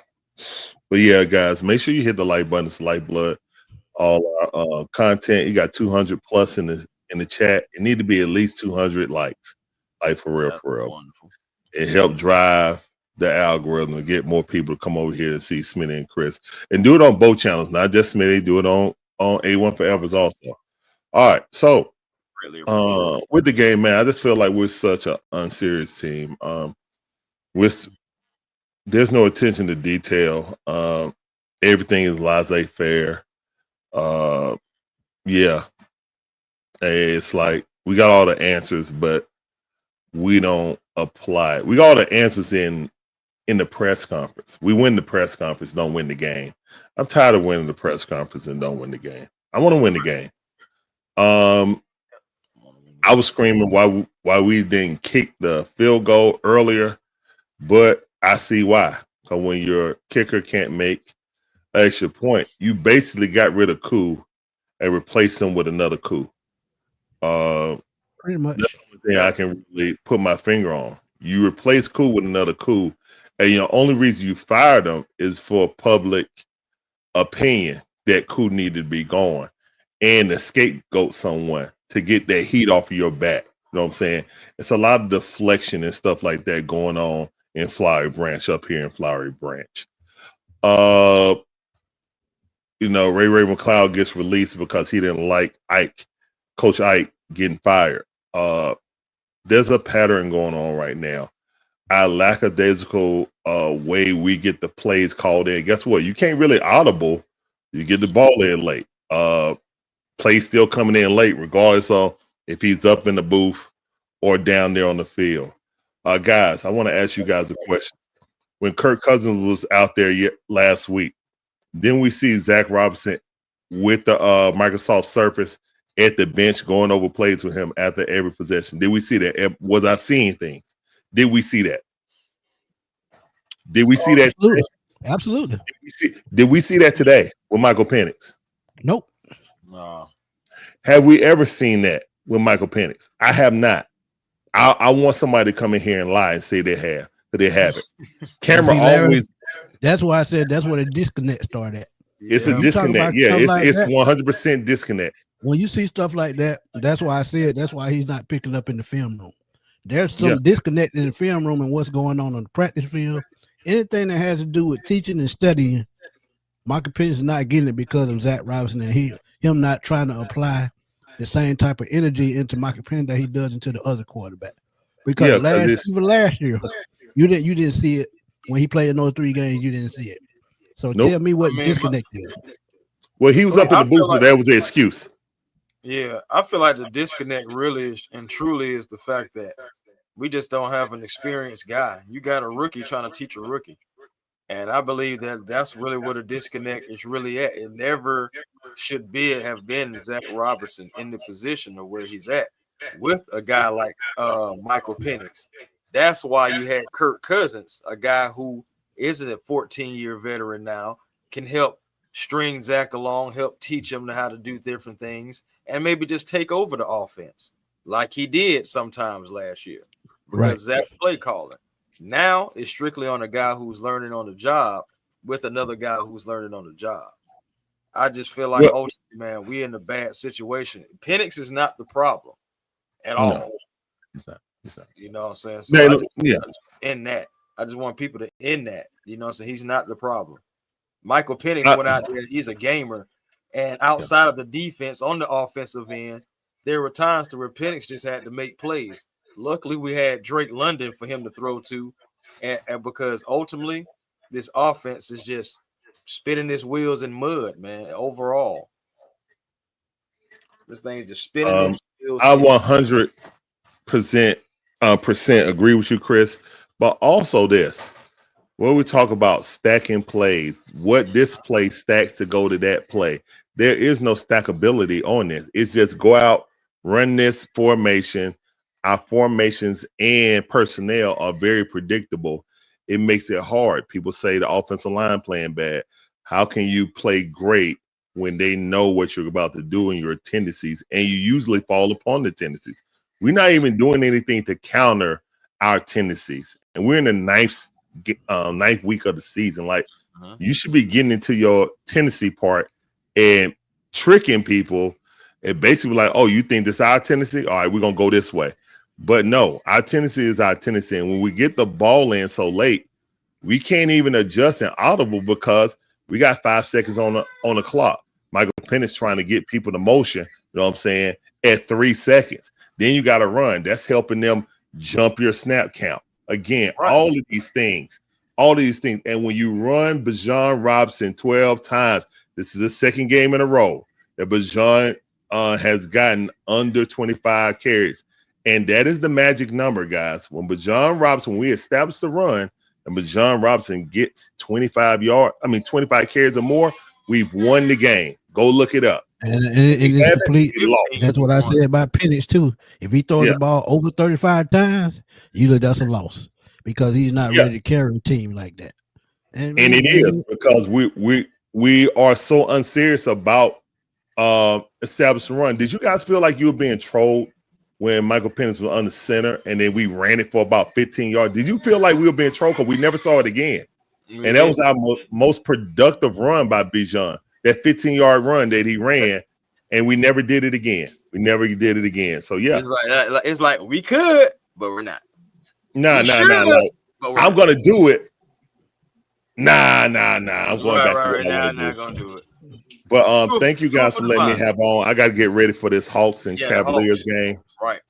but yeah, guys, make sure you hit the like button. It's Lifeblood. All our content. You got 200 plus in the chat. It need to be at least 200 likes. Like for real, for real. Wonderful. It helped drive the algorithm to get more people to come over here and see Smitty and Chris. And do it on both channels, not just Smitty. Do it on A1 Forever's also. All right. So Really with the game, man, I just feel like we're such an unserious team. There's no attention to detail. Everything is laissez-faire. Yeah. It's like we got all the answers, but we don't apply it. We got all the answers in the press conference. We win the press conference, don't win the game. I'm tired of winning the press conference and don't win the game. I want to win the game. I was screaming why we didn't kick the field goal earlier, but I see why. Because when your kicker can't make an extra point, you basically got rid of Koo and replaced him with another Koo. Pretty much. That's the only thing I can really put my finger on. You replace Koo with another Koo, and the only reason you fired him is for public opinion that Koo needed to be gone and to scapegoat someone to get that heat off of your back. You know what I'm saying? It's a lot of deflection and stuff like that going on in Flowery Branch up here in Flowery Branch. Ray McLeod gets released because he didn't like Coach Ike getting fired. There's a pattern going on right now. Our lackadaisical way we get the plays called in. Guess what? You can't really audible. You get the ball in late. Plays still coming in late, regardless of if he's up in the booth or down there on the field. Guys, I want to ask you guys a question. When Kirk Cousins was out there last week, then we see Zach Robinson with the Microsoft Surface at the bench going over plays with him after every possession. Did we see that? Was I seeing things? Did we see that? Did we see that? Absolutely. Did we see that today with Michael Penix? Nope. No. Have we ever seen that with Michael Penix? I have not. I want somebody to come in here and lie and say they have, but they haven't. Camera always. That's why I said that's where the disconnect started at. It's a disconnect. Yeah, it's 100% disconnect. When you see stuff like that, that's why I said that's why he's not picking up in the film room. There's some disconnect in the film room and what's going on the practice field. Anything that has to do with teaching and studying, Michael Penix is not getting it because of Zach Robinson and him not trying to apply the same type of energy into Michael Penix that he does into the other quarterback. Because last year, you didn't see it when he played in those 3 games. You didn't see it. So tell me what disconnect is. Well, he was up in the booth, so that was the excuse. Yeah, I feel like the disconnect really is and truly is the fact that we just don't have an experienced guy. You got a rookie trying to teach a rookie. And I believe that that's really where the disconnect is really at. It never should have been Zach Robertson in the position of where he's at with a guy like Michael Penix. That's why you had Kirk Cousins, a guy who isn't a 14-year veteran now, can help string Zach along, help teach him how to do different things, and maybe just take over the offense like he did sometimes last year Right. because Zach play calling. Now it's strictly on a guy who's learning on the job with another guy who's learning on the job. I just feel like, Well, oh man, we're in a bad situation. Penix is not the problem at all. no, it's not. It's not. You know what I'm saying? So I just Yeah. end that. I just want people to end that. You know what I'm saying? He's not the problem. Michael Penix went out there, he's a gamer. And outside of the defense on the offensive end, there were times to where Penix just had to make plays. Luckily, we had Drake London for him to throw to, and because ultimately this offense is just spinning its wheels in mud, man. Overall, this thing is just spinning its wheels. I 100% agree with you, Chris. But also this, when we talk about stacking plays, what this play stacks to go to that play, there is no stackability on this. It's just go out, run this formation. Our formations and personnel are very predictable. It makes it hard. People say the offensive line playing bad. How can you play great when they know what you're about to do and your tendencies, and you usually fall upon the tendencies? We're not even doing anything to counter our tendencies, and we're in the ninth week of the season. Like, you should be getting into your tendency part and tricking people, and basically like, oh, you think this is our tendency? All right, we're gonna go this way. But no, our tendency is our tendency, and when we get the ball in so late, we can't even adjust and audible because we got 5 seconds on the clock. Michael Penix trying to get people to motion, you know what I'm saying, at 3 seconds. Then you got to run. That's helping them jump your snap count. Again, all of these things. And when you run Bijan Robinson 12 times, this is the second game in a row that Bijan has gotten under 25 carries. And that is the magic number, guys. When Bijan Robinson, we establish the run, and Bijan Robinson gets 25 carries or more, we've won the game. Go look it up. And it's complete. That's what I said about Penix too. If he throws the ball over 35 times, usually that's a loss because he's not ready to carry a team like that. And it is because we are so unserious about establishing run. Did you guys feel like you were being trolled when Michael Penix was on the center and then we ran it for about 15 yards? Did you feel like we were being trolled because we never saw it again? And that was our most productive run by Bijan. That 15-yard run that he ran, and we never did it again. So yeah, it's like we could, but we're not. Nah. Like, I'm gonna do it. Nah. I'm going back to what I want to do. Do it. But thank you guys for letting me have on. I got to get ready for this Hawks and Cavaliers game. Right.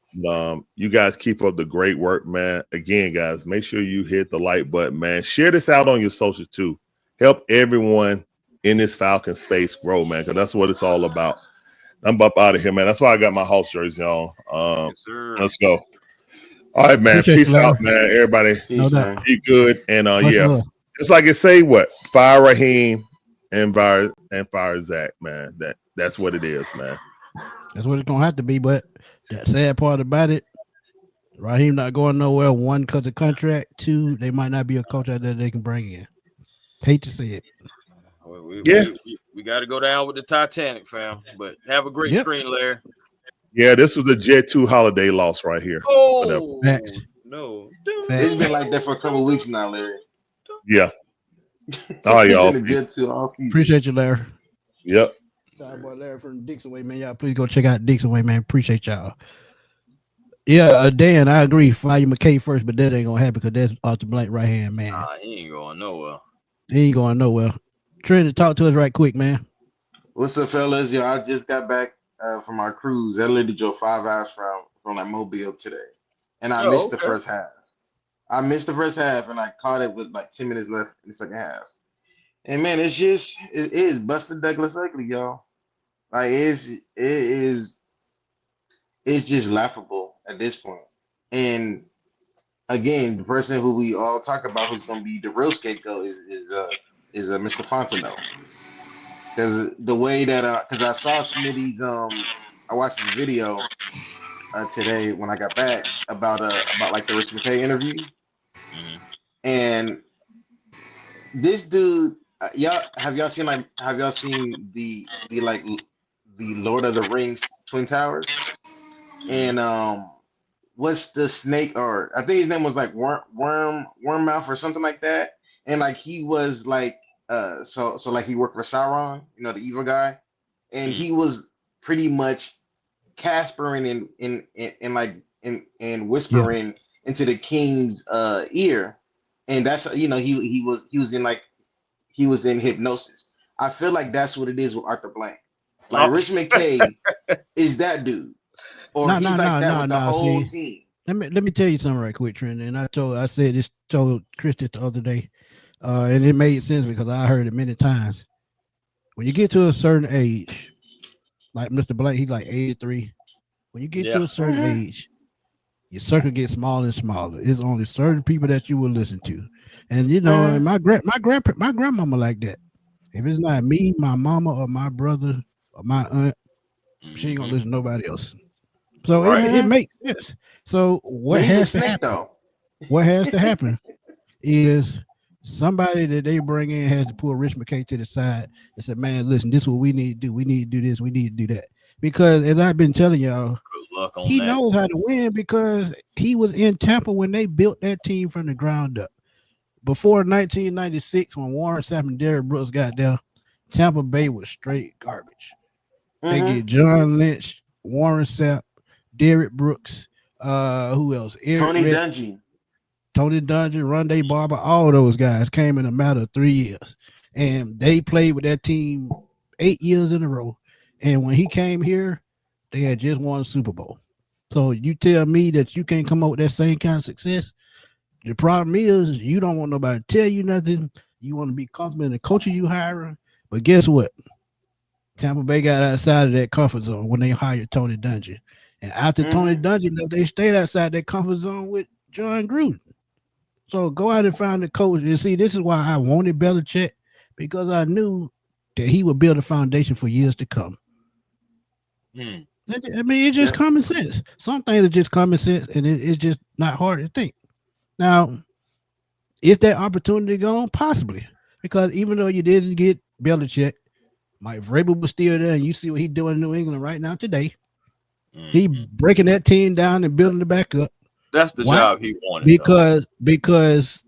You guys keep up the great work, man. Again, guys, make sure you hit the like button, man. Share this out on your socials too. Help everyone in this Falcon space grow, man, because that's what it's all about. I'm up out of here, man. That's why I got my Hawks jersey on. Yes, sir. Let's go. All right, man. Peace out, man. Everybody, be good. And just like it say, fire Raheem and fire Zach, man. That's what it is, man. That's what it's gonna have to be. But that sad part about it, Raheem not going nowhere. One, because of contract. Two, they might not be a coach out there they can bring in. Hate to see it. We got to go down with the Titanic, fam. But have a great stream, Larry. Yeah, this was a Jet 2 holiday loss right here. Oh, no. It's been like that for a couple of weeks now, Larry. Yeah. All right, y'all. Appreciate you, Larry. Yep. Sorry about Larry from Dixon Way, man. Y'all please go check out Dixon Way, man. Appreciate y'all. Yeah, Dan, I agree. Fire McKay first, but that ain't gonna happen because that's Arthur Blank right hand, man. He ain't going nowhere. Trinity, talk to us right quick, man. What's up, fellas? Yo, I just got back from our cruise. I literally drove 5 hours from like Mobile today, and I missed the first half. And I caught it with like 10 minutes left in the second half. And man, it is busted Douglas ugly, y'all. Like it is just laughable at this point. And again, the person who we all talk about who's going to be the real scapegoat is Mr. Fontenot. Because the way that because I saw Smitty's I watched his video today when I got back about like the Rich McKay interview, and this dude, y'all seen the Lord of the Rings Twin Towers, and what's the snake, or I think his name was like Wormmouth or something like that, and like he was like so like he worked for Sauron, the evil guy, and he was pretty much caspering and whispering into the king's ear, and that's he was in hypnosis. I feel like that's what it is with Arthur Blank. Like Rich McKay is that dude, or he's like that with the whole team. Let me tell you something right quick, Trent. And I said this, told Chris this the other day, and it made sense because I heard it many times. When you get to a certain age, like Mr. Blank, he's like 83. When you get to a certain age, your circle gets smaller and smaller. It's only certain people that you will listen to, and my grandmama like that. If it's not me, my mama, or my brother, or my aunt, she ain't gonna listen to nobody else. So it makes sense. So what has to happen? What has to happen is somebody that they bring in has to pull Rich McKay to the side and say, "Man, listen, this is what we need to do. We need to do this. We need to do that." Because as I've been telling y'all, he knows how to win because he was in Tampa when they built that team from the ground up. Before 1996, when Warren Sapp and Derrick Brooks got there, Tampa Bay was straight garbage. They get John Lynch, Warren Sapp, Derrick Brooks, who else? Tony Dungy, Rondé Barber, all those guys came in a matter of 3 years. And they played with that team 8 years in a row. And when he came here, they had just won a Super Bowl. So you tell me that you can't come up with that same kind of success? The problem is you don't want nobody to tell you nothing. You want to be comfortable in the coach you hiring. But guess what? Tampa Bay got outside of that comfort zone when they hired Tony Dungy. And after Tony Dungy left, they stayed outside that comfort zone with John Gruden. So go out and find the coach. And see, this is why I wanted Belichick, because I knew that he would build a foundation for years to come. I mean, it's just common sense. Some things are just common sense, and it's just not hard to think. Now, is that opportunity gone? Possibly. Because even though you didn't get Belichick, Mike Vrabel was still there, and you see what he's doing in New England right now today. He breaking that team down and building it back up. That's the job he wanted. Because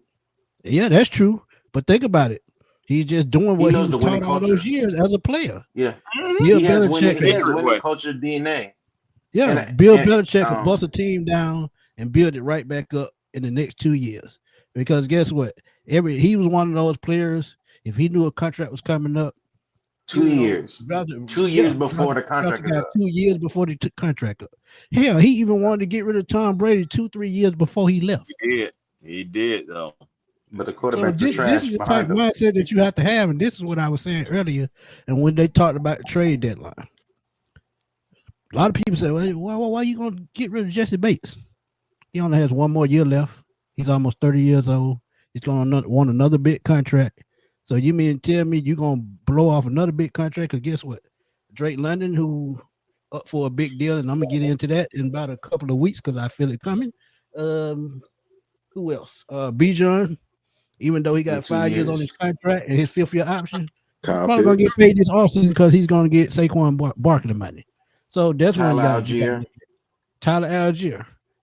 yeah, that's true. But think about it. He's just doing what he was taught all those years as a player. Yeah. He has winning culture DNA. Yeah, Bill Belichick could bust a team down and build it right back up in the next 2 years. Because guess what? He was one of those players, if he knew a contract was coming up, 2 years. 2 years before the contract is up. 2 years before they took contract up. Hell, he even wanted to get rid of Tom Brady 2-3 years before he left. He did though. But the quarterback's trash. This is the type of mindset that you have to have, and this is what I was saying earlier. And when they talked about the trade deadline, a lot of people say, "Well, why are you going to get rid of Jesse Bates? He only has 1 more year left. He's almost 30 years old. He's going to want another big contract. So you mean to tell me you're going to blow off another big contract? Because guess what? Drake London, who up for a big deal, and I'm going to get into that in about a couple of weeks because I feel it coming. Who else? Bijan, even though he got 5 years on his contract and his 5th year option, probably going to get paid this offseason because he's going to get Saquon Barkley money. So that's Tyler Algier,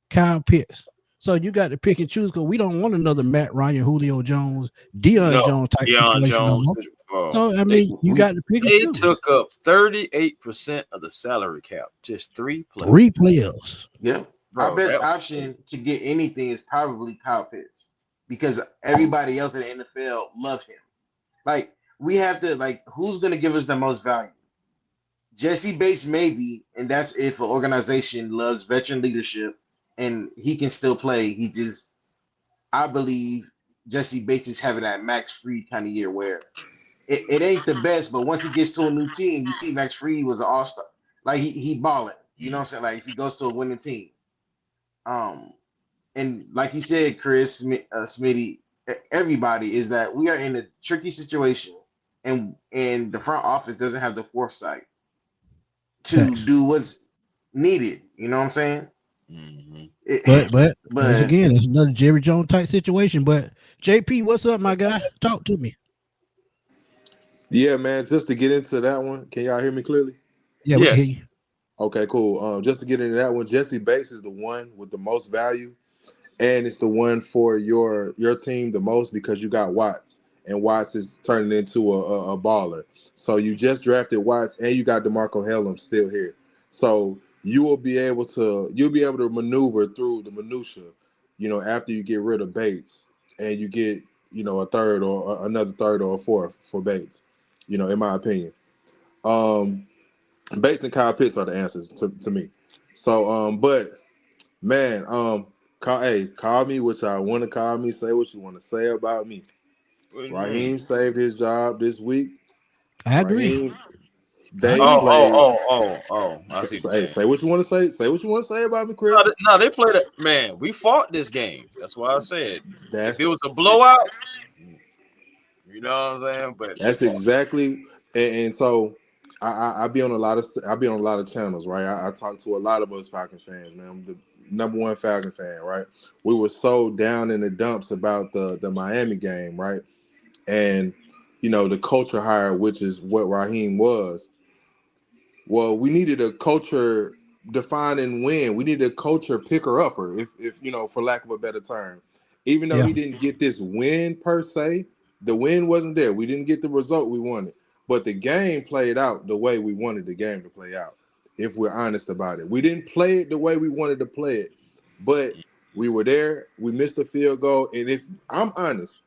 Kyle Pitts. So you got to pick and choose because we don't want another Matt Ryan, Julio Jones, Deion Jones type situation. So I mean, you got to pick and choose. They took up 38% of the salary cap, just 3 players. 3 players. Yeah. Our best option to get anything is probably Kyle Pitts because everybody else in the NFL love him. Like, we have to, who's going to give us the most value? Jesse Bates, maybe, and that's if an organization loves veteran leadership and he can still play. I believe Jesse Bates is having that Max Fried kind of year where it ain't the best, but once he gets to a new team, you see Max Fried was an all-star. Like, he balling. You know what I'm saying? Like, if he goes to a winning team. and like you said, Chris, Smitty, everybody is that we are in a tricky situation, and the front office doesn't have the foresight to Facts. do what's needed. You know what I'm saying? Mm-hmm. But once But again, it's another Jerry Jones type situation. But JP, what's up, my guy? Talk to me. Yeah, man. Just to get into that one, can y'all hear me clearly? Yeah, we can hear Yes. you. Okay, cool. Just to get into that one, Jesse Bates is the one with the most value, and it's the one for your team the most because you got Watts, and Watts is turning into a baller. So you just drafted Watts, and you got DeMarco Hellum still here. So you'll be able to maneuver through the minutia, after you get rid of Bates, and you get a third or another third or a fourth for Bates. In my opinion. Bates and Kyle Pitts are the answers to me. So, but man, call me what y'all want to call me. Say what you want to say about me. What do you Raheem mean? saved his job this week. I agree. Raheem, I they agree. played. I see what you're Hey, saying. say what you want to say. Say what you want to say about me, No, Chris. they played it. Man, we fought this game. That's why I said if That's it was a blowout, you know what I'm saying. But they that's fought. exactly. And so I be on a lot of channels, right? I talk to a lot of us Falcons fans, man. I'm the number one Falcon fan, right? We were so down in the dumps about the Miami game, right? And the culture hire, which is what Raheem was. Well, we needed a culture define and win. We needed a culture picker upper, if for lack of a better term. Even though Yeah. he didn't get this win per se, the win wasn't there. We didn't get the result we wanted. But the game played out the way we wanted the game to play out, if we're honest about it. We didn't play it the way we wanted to play it, but we were there. We missed the field goal. And if I'm honest,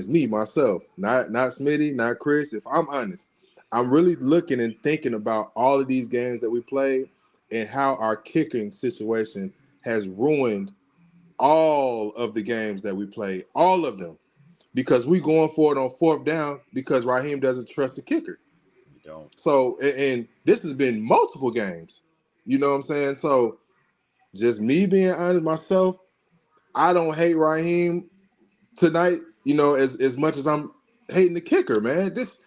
me, myself, not Smitty, not Chris, if I'm honest, I'm really looking and thinking about all of these games that we played and how our kicking situation has ruined all of the games that we played, all of them, because we going for it on fourth down because Raheem doesn't trust the kicker. You don't. So, and this has been multiple games. You know what I'm saying? So, just me being honest myself, I don't hate Raheem tonight, as much as I'm hating the kicker, man. This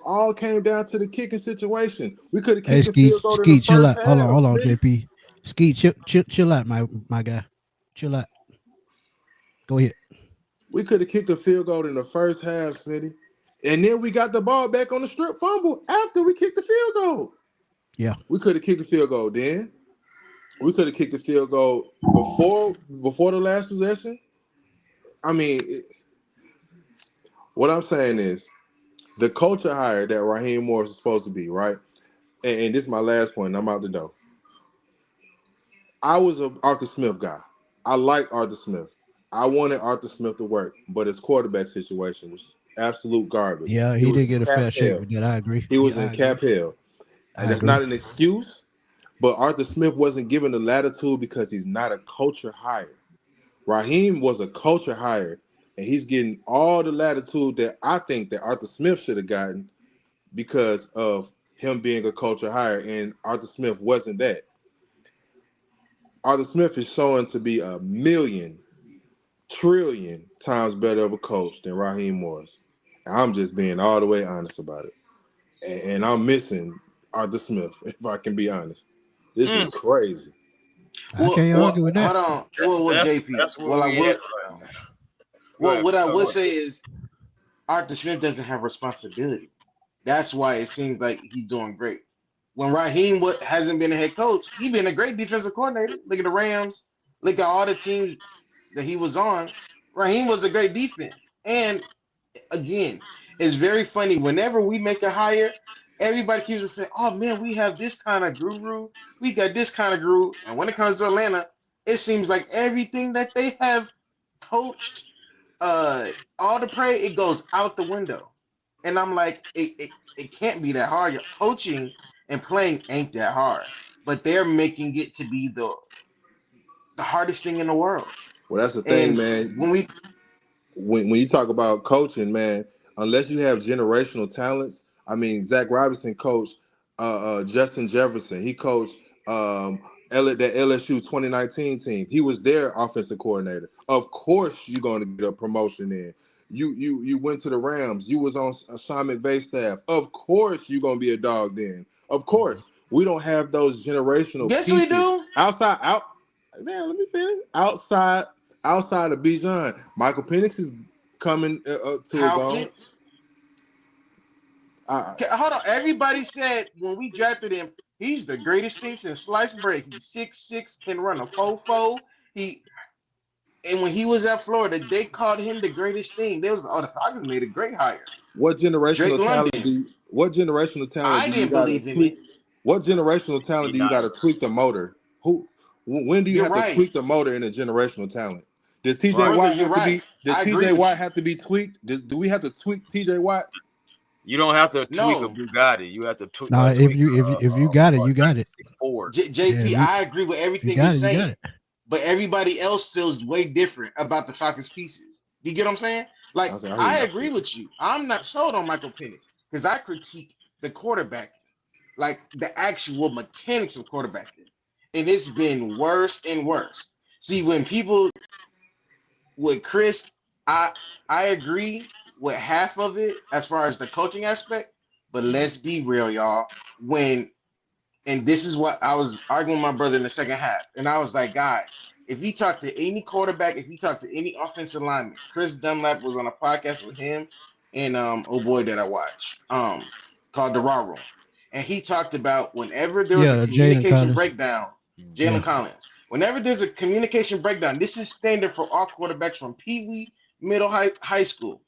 all came down to the kicking situation. We could have Hey, kicked the field goal in the Skeet, chill first out. half, Hold on, Smitty. JP. Skeet, chill out, my guy. Chill out. Go ahead. We could have kicked the field goal in the first half, Smitty. And then we got the ball back on the strip fumble after we kicked the field goal. Yeah. We could have kicked the field goal then. We could have kicked the field goal before the last possession. I mean, what I'm saying is the culture hire that Raheem Morris is supposed to be, right? And this is my last point, and I'm out the door. I was an Arthur Smith guy. I like Arthur Smith. I wanted Arthur Smith to work, but his quarterback situation was absolute garbage. Yeah, He he was did in get a cap fair shake hell. with that. I agree. He was Yeah, in I agree. cap hell. And I that's not agree. an excuse, but Arthur Smith wasn't given the latitude because he's not a culture hire. Raheem was a culture hire, and he's getting all the latitude that I think that Arthur Smith should have gotten because of him being a culture hire, and Arthur Smith wasn't that. Arthur Smith is showing to be a million, trillion times better of a coach than Raheem Morris. I'm just being all the way honest about it. And I'm missing Arthur Smith, if I can be honest. This is Mm, crazy. I can't argue with that. hold on. Well, JP. that's where Well, I we will. at right now. Go Well, ahead. what I Go would ahead. say is Arthur Smith doesn't have responsibility. That's why it seems like he's doing great. When Raheem hasn't been a head coach, he's been a great defensive coordinator. Look at the Rams. Look at all the teams that he was on. Raheem was a great defense. And again, it's very funny. Whenever we make a hire, everybody keeps on saying, "Oh man, we have this kind of guru. We got this kind of guru." And when it comes to Atlanta, it seems like everything that they have coached, all the prey, it goes out the window. And I'm like, it can't be that hard. Your coaching and playing ain't that hard, but they're making it to be the hardest thing in the world. Well, that's the thing, And man. when we When you talk about coaching, man, unless you have generational talents, I mean, Zach Robinson coached Justin Jefferson. He coached that LSU 2019 team. He was their offensive coordinator. Of course, you're going to get a promotion in. You went to the Rams. You was on Sean McVay's staff. Of course, you're going to be a dog then. Of course, we don't have those generational Yes, pieces we do. Let me finish. Outside of Bijan, Michael Penix is coming to his Kyle own. Pitts. Hold on. Everybody said when we drafted him, he's the greatest thing since sliced bread. He's 6'6", can run a 4.4. And when he was at Florida, they called him the greatest thing. The Falcons made a great hire. What generational talent do you got to tweak? What generational talent do you got to tweak the motor? When do you have to tweak the motor in a generational talent? Does TJ Watt have to be? Does TJ Watt have to be tweaked? Do we have to tweak TJ Watt? You don't have to tweak a Bugatti. You have to tweak. No, if you got it, you got it. JP, I agree with everything you're saying, but everybody else feels way different about the Falcons pieces. You get what I'm saying? Like, I agree with you. I'm not sold on Michael Penix because I critique the quarterback, like the actual mechanics of quarterbacking, and it's been worse and worse. See, when people with Chris, I agree with half of it as far as the coaching aspect, but let's be real, y'all. And this is what I was arguing with my brother in the second half, and I was like, guys, if you talk to any quarterback, if you talk to any offensive lineman, Chris Dunlap was on a podcast with him and that I watch, called The Raw Room, and he talked about whenever there was a communication breakdown, Jalen Collins. Whenever there's a communication breakdown, this is standard for all quarterbacks from Pee Wee, middle high school.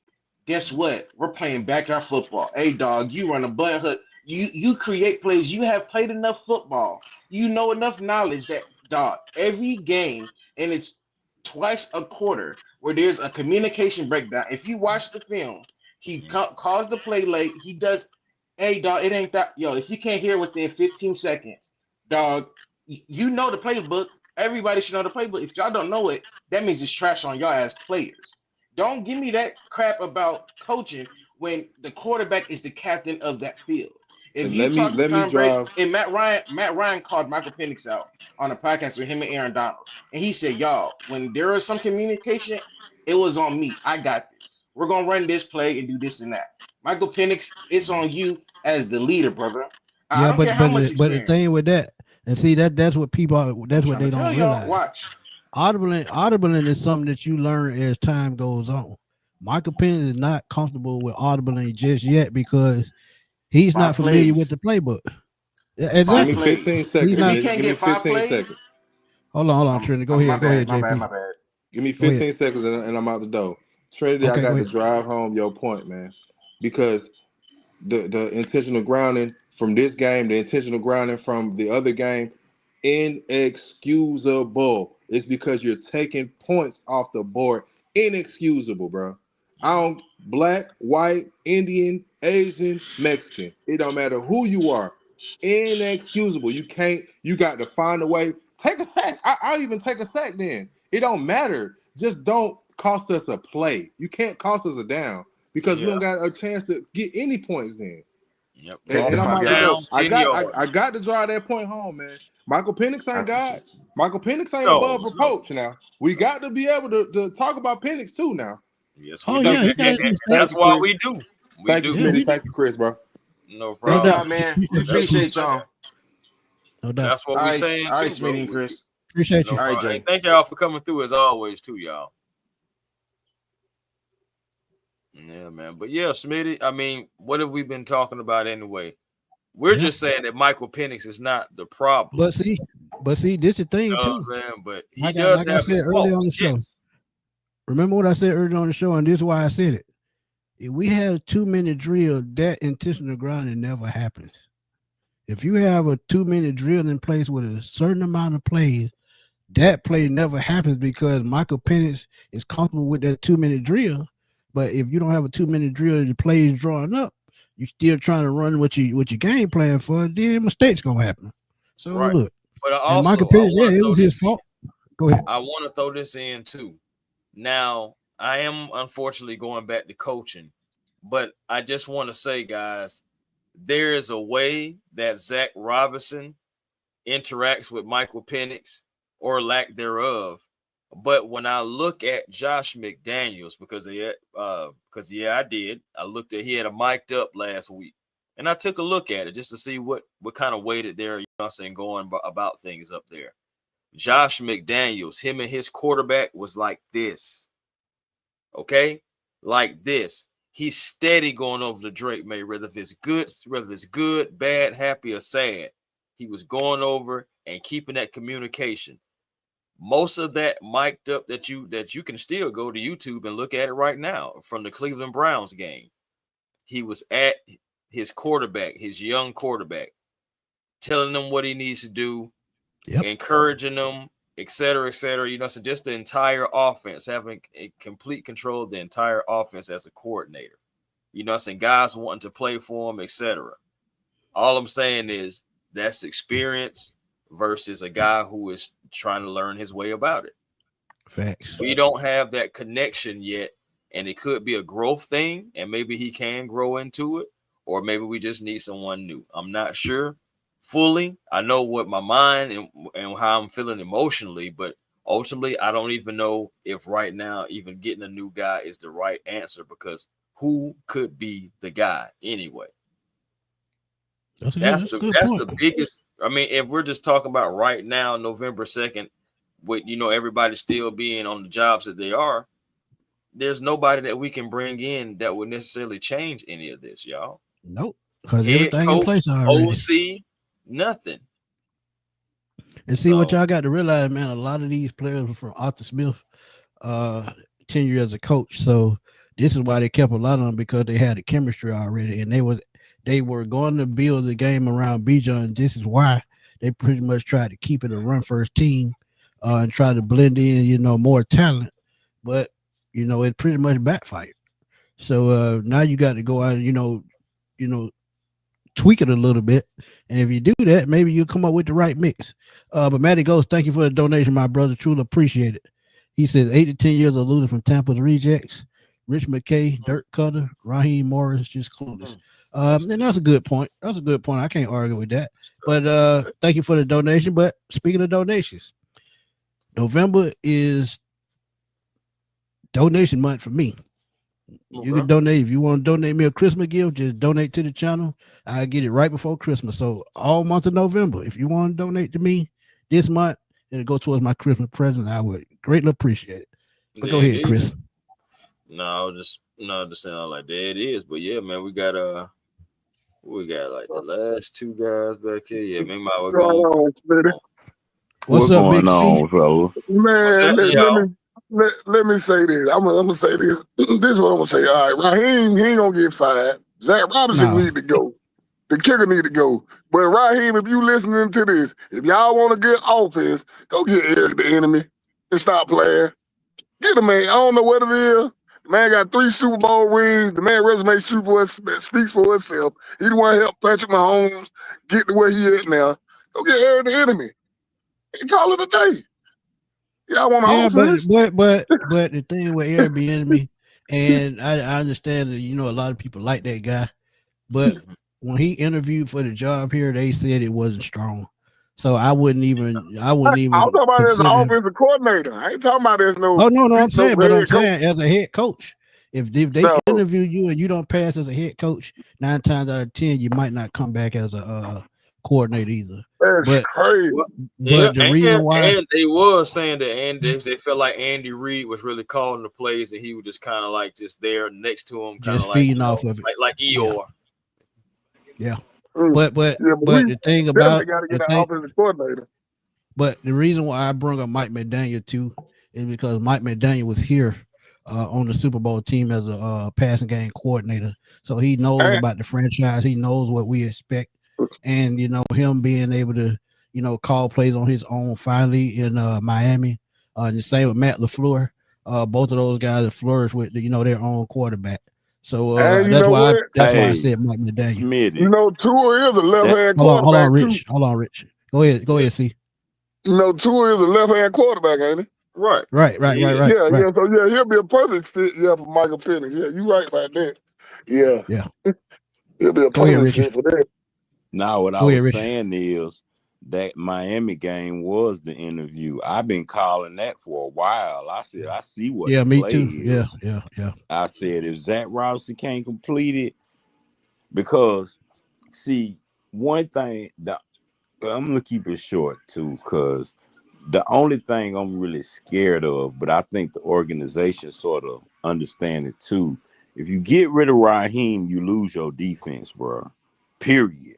Guess what? We're playing backyard football. Hey, dog, you run a butt hook. You create plays. You have played enough football. You know enough knowledge that, dog, every game, and it's twice a quarter where there's a communication breakdown. If you watch the film, he calls the play late. He does, hey, dog, it ain't that. Yo, if you can't hear within 15 seconds, dog, you know the playbook. Everybody should know the playbook. If y'all don't know it, that means it's trash on y'all as players. Don't give me that crap about coaching when the quarterback is the captain of that field. If you talk to Tom Brady, and Matt Ryan called Michael Penix out on a podcast with him and Aaron Donald, and he said, y'all, when there was some communication, it was on me. I got this. We're gonna run this play and do this and that. Michael Penix, it's on you as the leader, brother. I don't care how much experience. But the thing with that, and see that's what people that's what they don't realize. Watch. Audibling is something that you learn as time goes on. Michael Penix is not comfortable with audibling just yet because he's not familiar with the playbook. Exactly. Give me 15 seconds. If he can't get 15 seconds. Hold on, Trinity. Go ahead, JP. My bad. Give me 15 seconds and I'm out the door. Trinity, I got to drive home your point, man. Because the intentional grounding from this game, the intentional grounding from the other game, inexcusable. It's because you're taking points off the board. Inexcusable, bro. Black, white, Indian, Asian, Mexican. It don't matter who you are. Inexcusable. You got to find a way. Take a sack. I'll even take a sack then. It don't matter. Just don't cost us a play. You can't cost us a down because we don't got a chance to get any points then. Yep. And I got to drive that point home, man. Michael Penix ain't God. Michael Penix ain't above reproach now. We got to be able to talk about Penix too now. Yes, that's why we do. Thank you, Smitty. Thank you, Chris, bro. No problem. No doubt, man. We appreciate y'all. No doubt. That's what we're saying. All right, Smitty and Chris. Appreciate you. All right, Jay. Thank y'all for coming through as always, too, y'all. Yeah, man. But yeah, Smitty, I mean, what have we been talking about anyway? We're just saying that Michael Penix is not the problem. But see, this is the thing too. But he does have his early on the show. Remember what I said earlier on the show, and this is why I said it. If we have a 2-minute drill, that intentional grounding never happens. If you have a 2-minute drill in place with a certain amount of plays, that play never happens because Michael Penix is comfortable with that 2-minute drill. But if you don't have a 2-minute drill, the play is drawing up, you're still trying to run what your game plan for, then mistakes gonna happen. So look, but also, Michael Penix, it was his fault. Go ahead. I want to throw this in too. Now, I am unfortunately going back to coaching, but I just want to say, guys, there is a way that Zach Robinson interacts with Michael Penix or lack thereof. But when I look at Josh McDaniels, because I did. I looked at, he had a mic'd up last week, and I took a look at it just to see what kind of weighted there, you know what I'm saying, going about things up there. Josh McDaniels, him and his quarterback was like this. Okay? Like this. He's steady going over to Drake May, whether it's good, bad, happy, or sad. He was going over and keeping that communication. Most of that mic'd up that you can still go to YouTube and look at it right now from the Cleveland Browns game. He was at his quarterback, his young quarterback, telling him what he needs to do, encouraging them, et cetera, you know, so just the entire offense, having a complete control of the entire offense as a coordinator. You know what I'm saying? Guys wanting to play for him, etc. All I'm saying is that's experience versus a guy who is trying to learn his way about it. Facts. We don't have that connection yet, and it could be a growth thing, and maybe he can grow into it, or maybe we just need someone new. I'm not sure fully. I know what my mind and how I'm feeling emotionally, but ultimately, I don't even know if right now even getting a new guy is the right answer, because who could be the guy anyway? That's the biggest. I mean, if we're just talking about right now, November 2nd, with, you know, everybody still being on the jobs that they are, there's nobody that we can bring in that would necessarily change any of this, y'all. Nope, because everything in place already. OC, nothing. And see, what y'all got to realize, man, a lot of these players were from Arthur Smith tenure as a coach. So this is why they kept a lot of them, because they had the chemistry already, and they were going to build the game around Bijan. This is why they pretty much tried to keep it a run first team and try to blend in, you know, more talent. But, you know, it pretty much backfired. So now you got to go out and, you know, tweak it a little bit. And if you do that, maybe you'll come up with the right mix. But Matty Ghost, thank you for the donation, my brother. Truly appreciate it. He says 8 to 10 years of losing from Tampa's rejects. Rich McKay, Dirk Cutter, Raheem Morris, just clueless. And that's a good point. That's a good point. I can't argue with that. But thank you for the donation. But speaking of donations, November is donation month for me. You can donate. If you want to donate me a Christmas gift, just donate to the channel. I get it right before Christmas. So all month of November, if you want to donate to me this month, it'll go towards my Christmas present. I would greatly appreciate it. But go ahead, Chris. No, just saying all like that. It is, but yeah, man, we got like the last two guys back here. Yeah, man, what's up, going Big on, fella? Man, let me say this. I'm gonna say this. This is what I'm gonna say. All right, Raheem, he ain't gonna get fired. Zach Robinson need to go. The kicker need to go. But Raheem, if you listening to this, if y'all want to get offense, go get Eric the enemy and stop playing. Get him, man. I don't know what it is. The man got 3 Super Bowl rings. The man resume speaks for itself. He the one help Patrick Mahomes get to where he is now. Go get Eric the enemy and call it a day. Y'all want to offense? But the thing with Eric the enemy, and I understand that, you know, a lot of people like that guy, but when he interviewed for the job here, they said it wasn't strong. So I wouldn't even. I'm talking about as an offensive coordinator. I ain't talking about as no. Oh no, I'm saying, but I'm saying as a head coach, if they interview you and you don't pass as a head coach, 9 times out of 10 you might not come back as a coordinator either. That's crazy. But the reason why, and they was saying that they felt like Andy Reid was really calling the plays, and he was just kind of like just there next to him, kind of like feeding off of it, like Eeyore. Yeah. But the thing about offensive coordinator. But the reason why I bring up Mike McDaniel too is because Mike McDaniel was here on the Super Bowl team as a passing game coordinator, so he knows about the franchise. He knows what we expect, and you know, him being able to, you know, call plays on his own finally in Miami. And the same with Matt LaFleur. Both of those guys have flourished with, you know, their own quarterback. So that's why I said Mike McDaniel. Smitty. You know, Tua is a left-hand quarterback. Hold on, Rich. Go ahead, see. You know, Tua is a left-hand quarterback, ain't he? Right. Yeah. So he'll be a perfect fit, for Michael Penix. Yeah, you right about that. Yeah. He'll be a perfect fit for that. Now, what I was saying is, that Miami game was the interview. I've been calling that for a while. I said, I see what the me play too. is. Yeah. I said, if Zach Robinson can't complete it, because see, one thing that I'm gonna keep it short too, because the only thing I'm really scared of, but I think the organization sort of understand it too. If you get rid of Raheem, you lose your defense, bro. Period.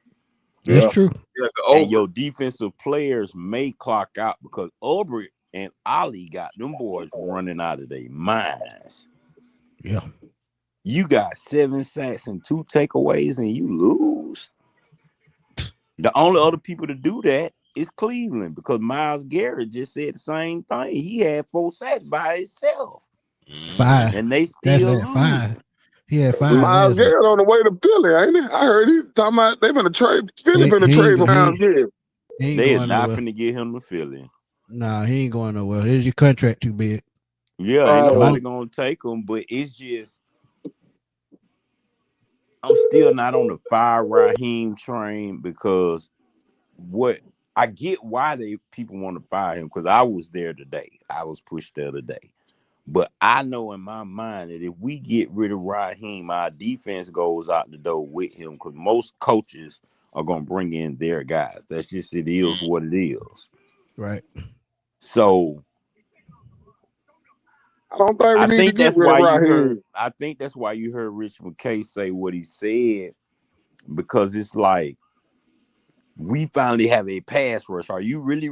That's Yeah. true. Yeah, And your defensive players may clock out because Aubrey and Ali got them boys running out of their minds. Yeah. You got 7 sacks and 2 takeaways, and you lose. The only other people to do that is Cleveland, because Myles Garrett just said the same thing. He had 4 sacks by himself, 5. and they That's still that 5. losing. He had 5 Miles last week. Garrett on the way to Philly, ain't it? I heard he talking about they finna trade. Philly finna He trade for ain't Miles Garrett. he ain't They is going not nowhere. finna get him to Philly. Nah, he ain't going nowhere. Is your contract too big? Yeah, ain't nobody gonna take him, but it's just I'm still not on the fire Raheem train, because what I get why people want to fire him, because I was there today. I was pushed there today. But I know in my mind that if we get rid of Raheem, our defense goes out the door with him, because most coaches are going to bring in their guys. That's just, it is what it is. Right. So I don't think we need to get that's rid of why you Raheem. heard. I think that's why you heard Rich McKay say what he said, because it's like, we finally have a pass rush. Are you really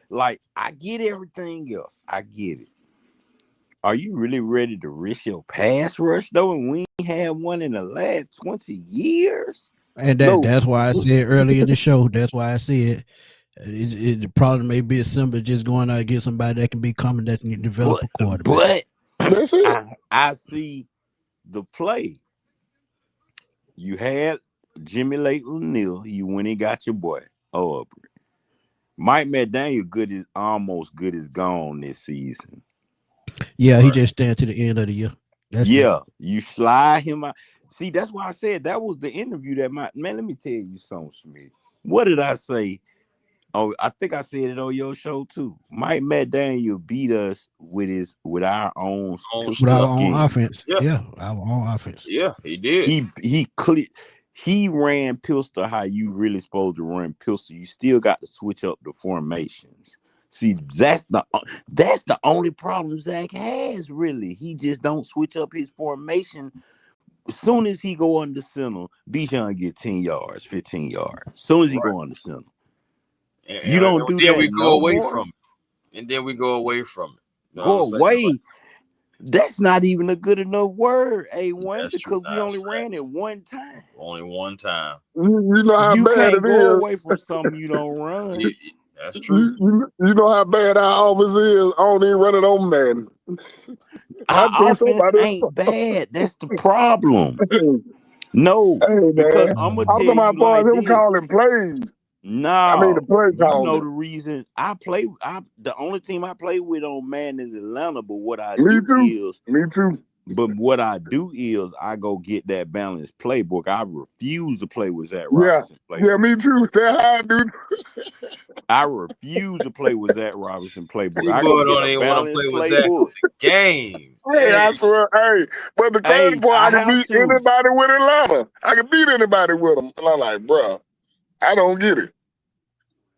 like? I get everything else. I get it. Are you really ready to risk your pass rush though? And we ain't had one in the last 20 years. And that's why I said earlier in the show. That's why I said the problem may be as simple as just going out and get somebody that can be coming that can develop a quarterback. But that's it. I see the play. You had Jimmy O'Neal. You went and got your boy. Mike McDaniel almost good as gone this season. Yeah, he just stand to the end of the year. That's it. You slide him out. See, that's why I said that was the interview that man, let me tell you something, Smith. What did I say? Oh, I think I said it on your show too. Mike McDaniel beat us with our own offense. Yeah, our own offense. Yeah, he did. He ran pistol how you really supposed to run pistol. You still got to switch up the formations. See, that's the only problem Zach has, really. He just don't switch up his formation. As soon as he go under center, Bijan get 10 yards, 15 yards. As soon as he go under center. You don't do that. We go away from it. And then we go away from it. Go away. That's not even a good enough word, A1, because we only ran it one time. Only one time. You know how bad it go is. away from something you don't run. That's true. You know how bad our offense is. I don't even run it on man. Our offense ain't bad. That's the problem. No, because I'm gonna tell you like him calling plays. No, I mean the play calling. You know the reason the only team I play with on Madden is Atlanta. But what I Me do too. But what I do is I go get that balanced playbook. I refuse to play with Zach Robinson. Playbook. Yeah, me too. That's how I do. I refuse to play with Zach Robinson playbook. I go don't even want to play with Zach the game. Hey, I swear. Hey, but the crazy part, I can beat anybody with Atlanta. I can beat anybody with them. And I'm like, bro, I don't get it.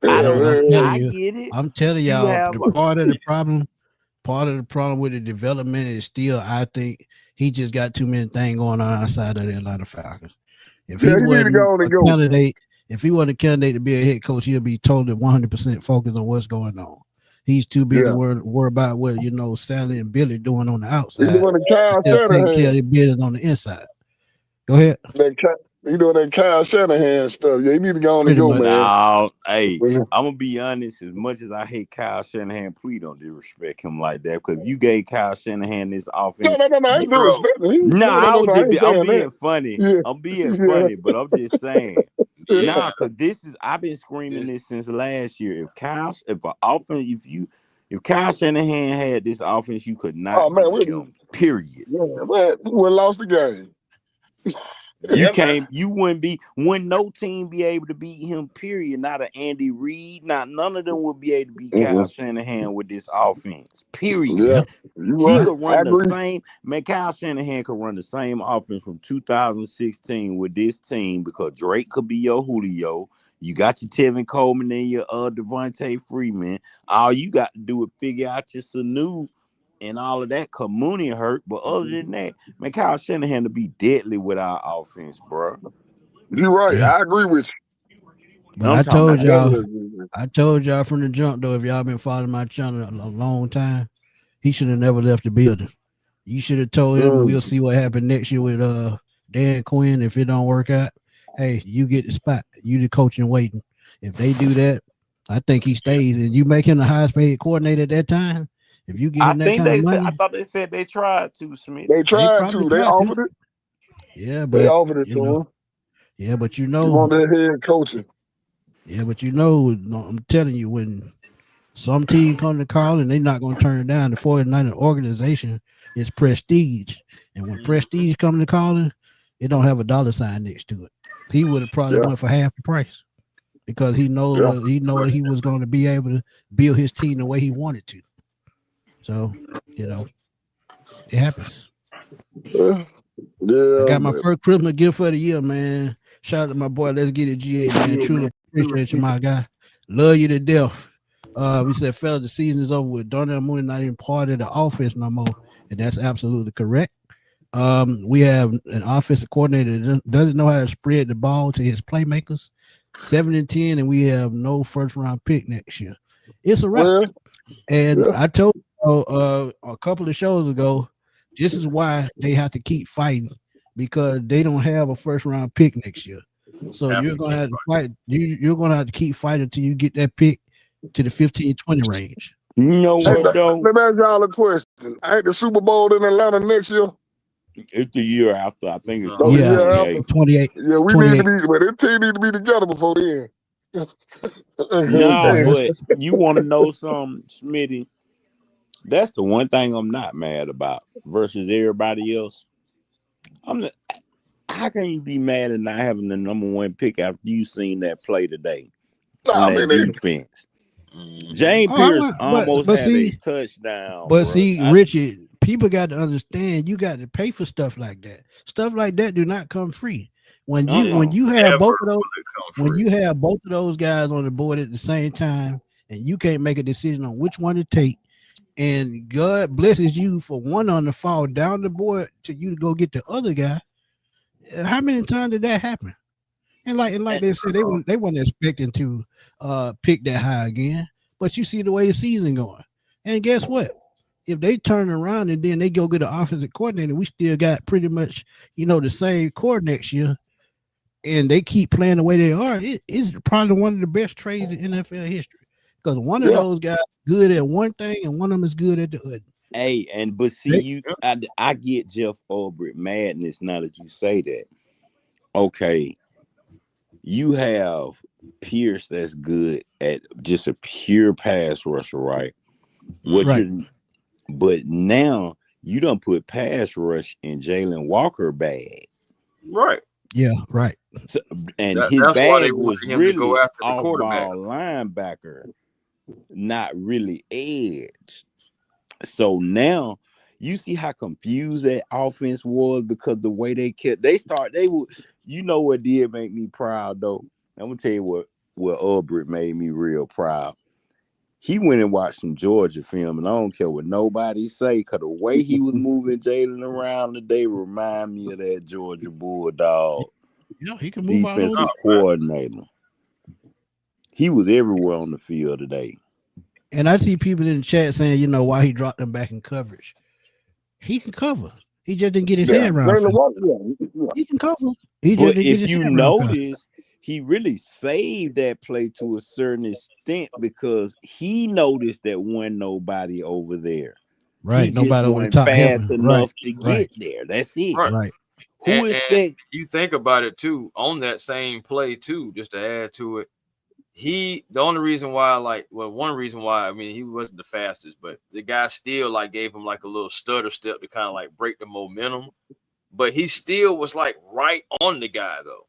I get it. I'm telling y'all, part of the problem with the development is still, I think he just got too many things going on outside of the Atlanta Falcons. If he wasn't a candidate, to be a head coach, he'll be totally 100% focused on what's going on. He's too busy worried about what Sally and Billy doing on the outside. He's doing the Kyle taking care of the business on the inside. Go ahead. He doing that Kyle Shanahan stuff. Yeah, he need to go on and go, man. No, hey, I'm gonna be honest. As much as I hate Kyle Shanahan, please don't disrespect him like that. Because if you gave Kyle Shanahan this offense, no, I ain't disrespecting. I'm being funny. Yeah. I'm being funny, but I'm just saying. Because I've been screaming this since last year. If Kyle Shanahan had this offense, you could not. Period. Yeah, man, we lost the game. Wouldn't no team be able to beat him, period. Not an Andy Reid, none of them would be able to beat Kyle Shanahan with this offense, period. Yeah, He right. could run the same, man. Kyle Shanahan could run the same offense from 2016 with this team because Drake could be your Julio. You got your Tevin Coleman and your Devontae Freeman. All you got to do is figure out your Sanu and all of that. Mooney hurt, but other than that, man, Kyle Shanahan to be deadly with our offense, bro. You're right. Yeah. I agree with you. But I told y'all from the jump though, if y'all been following my channel a long time, he should have never left the building. You should have told him we'll see what happened next year with Dan Quinn. If it don't work out, hey, you get the spot. You the coach and waiting. If they do that, I think he stays. And you make him the highest paid coordinator at that time. If you give him that kind of money, I thought they said they tried to, Smith. They tried to. They offered it. Yeah, but they offered it to him. Yeah, but you want that head coaching. Yeah, but I'm telling you, when some team come to call and they're not going to turn it down, the 49er organization is prestige. And when prestige comes to calling, it don't have a dollar sign next to it. He would have probably went for half the price because he knows he was going to be able to build his team the way he wanted to. So, it happens. Yeah, I got my first Christmas gift for the year, man. Shout out to my boy. Let's get it, GA, man. Truly appreciate you, my guy. Love you to death. We said, fellas, the season is over with. Darnell Mooney not even part of the offense no more, and that's absolutely correct. We have an offensive coordinator that doesn't know how to spread the ball to his playmakers. 7-10, and we have no first round pick next year. It's a wrap. I told you a couple of shows ago, this is why they have to keep fighting because they don't have a first round pick next year. So you're gonna have to fight. You're gonna have to keep fighting until you get that pick to the 15-20 range. No, let me ask y'all a question. Ain't the Super Bowl in Atlanta next year? It's the year after. I think it's 28. Yeah, we 28. Need to be, but this team need to be together before then. No, but you want to know something, Smitty? That's the one thing I'm not mad about versus everybody else. How can you be mad at not having the number one pick after you seen that play today on that defense? James Pierce almost had a touchdown. But Richard, people got to understand you got to pay for stuff like that. Stuff like that do not come free. When you have both of those guys on the board at the same time, and you can't make a decision on which one to take, and God blesses you for one on the fall down the board to you to go get the other guy. How many times did that happen? And like they said, they weren't expecting to pick that high again. But you see the way the season going. And guess what? If they turn around and then they go get an offensive coordinator, we still got pretty much, the same core next year. And they keep playing the way they are. It's probably one of the best trades in NFL history. Because one of those guys is good at one thing and one of them is good at the other. Hey, but see, I get Jeff Ulbrich madness now that you say that. Okay, you have Pierce that's good at just a pure pass rusher, right? But now you don't put pass rush in Jalen Walker bag. Right. Yeah, right. So, and his bag was really go after the quarterback linebacker, not really edge. So now you see how confused that offense was because the way they would, what did make me proud though? I'm gonna tell you what Ulbrich made me real proud. He went and watched some Georgia film, and I don't care what nobody say, because the way he was moving Jalen around today remind me of that Georgia Bulldog. Yeah, he can move defensive coordinator. He was everywhere on the field today. And I see people in the chat saying, why he dropped them back in coverage. He can cover. He just didn't get his head around. He can cover. He just didn't get his head around. He really saved that play to a certain extent because he noticed that wasn't nobody over there. Right. Nobody over the top fast enough to get there. That's it. Right. And you think about it too, on that same play too, just to add to it. One reason why, he wasn't the fastest, but the guy still gave him a little stutter step to kind of break the momentum. but he still was like right on the guy though,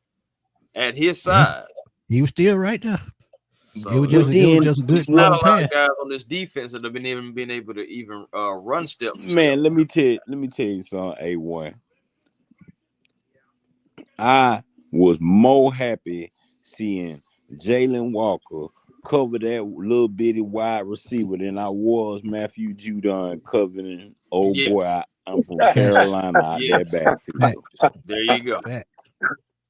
at his side. He was still right there. So it was just a good it's not a long lot pass. of guys on this defense that have been able to even run step for Man, step. let me tell you something, A1. I was more happy seeing Jalen Walker cover that little bitty wide receiver than I was Matthew Judon covering old boy. I'm from Carolina out there backfield. There you go.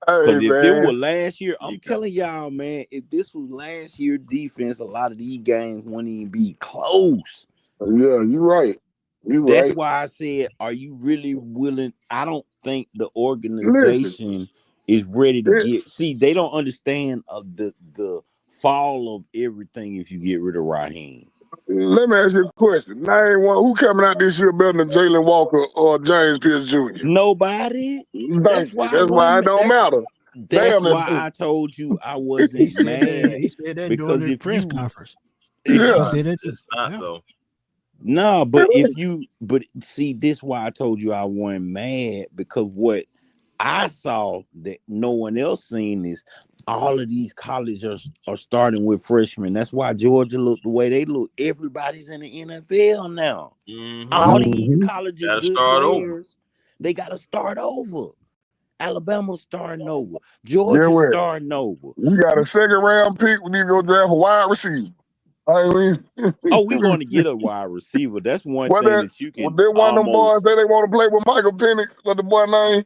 Because if it was last year, I'm telling y'all, man, if this was last year defense, a lot of these games wouldn't even be close. Yeah, you're right. That's why I said, are you really willing? I don't think the organization is ready to get. See, they don't understand the fall of everything if you get rid of Raheem. Let me ask you a question. Name one who coming out this year better than Jalen Walker or James Pierce Jr. Nobody. That's why it don't matter. That's why I told you I wasn't mad. He said that because during the press conference. Yeah, he said that it's not though. No, but see, this why I told you I wasn't mad, because what I saw that no one else seen is all of these colleges are starting with freshmen. That's why Georgia looked the way they look. Everybody's in the NFL now. All these colleges, gotta good start players, over. they got to start over. Alabama's starting over. Georgia's starting over. We got a second round pick. We need to go draft a wide receiver. We're going to get a wide receiver. That's one thing that you can. Then one of them boys say they want to play with Michael Penix. What the boy name?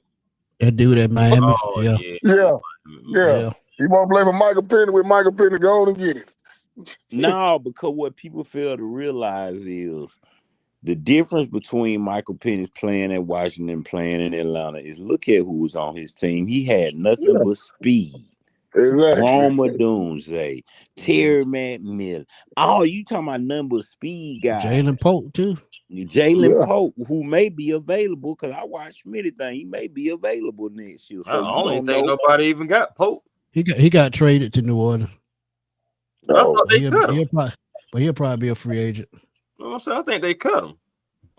That dude at Miami. Yeah. He want to play for Michael Penix. With Michael Penix, go on and get it. No, because what people fail to realize is the difference between Michael Penix playing at Washington and playing in Atlanta is look at who was on his team. He had nothing but speed. Exactly. Roma Doomsday, Terry McMillan. Oh, you talking about number speed guys. Jalen Pope, too. Jalen Pope, who may be available, because I watched Smitty thing. He may be available next year. So I don't even think nobody even got Pope. He got traded to New Orleans. I thought they cut him. He'll probably be a free agent. I think they cut him.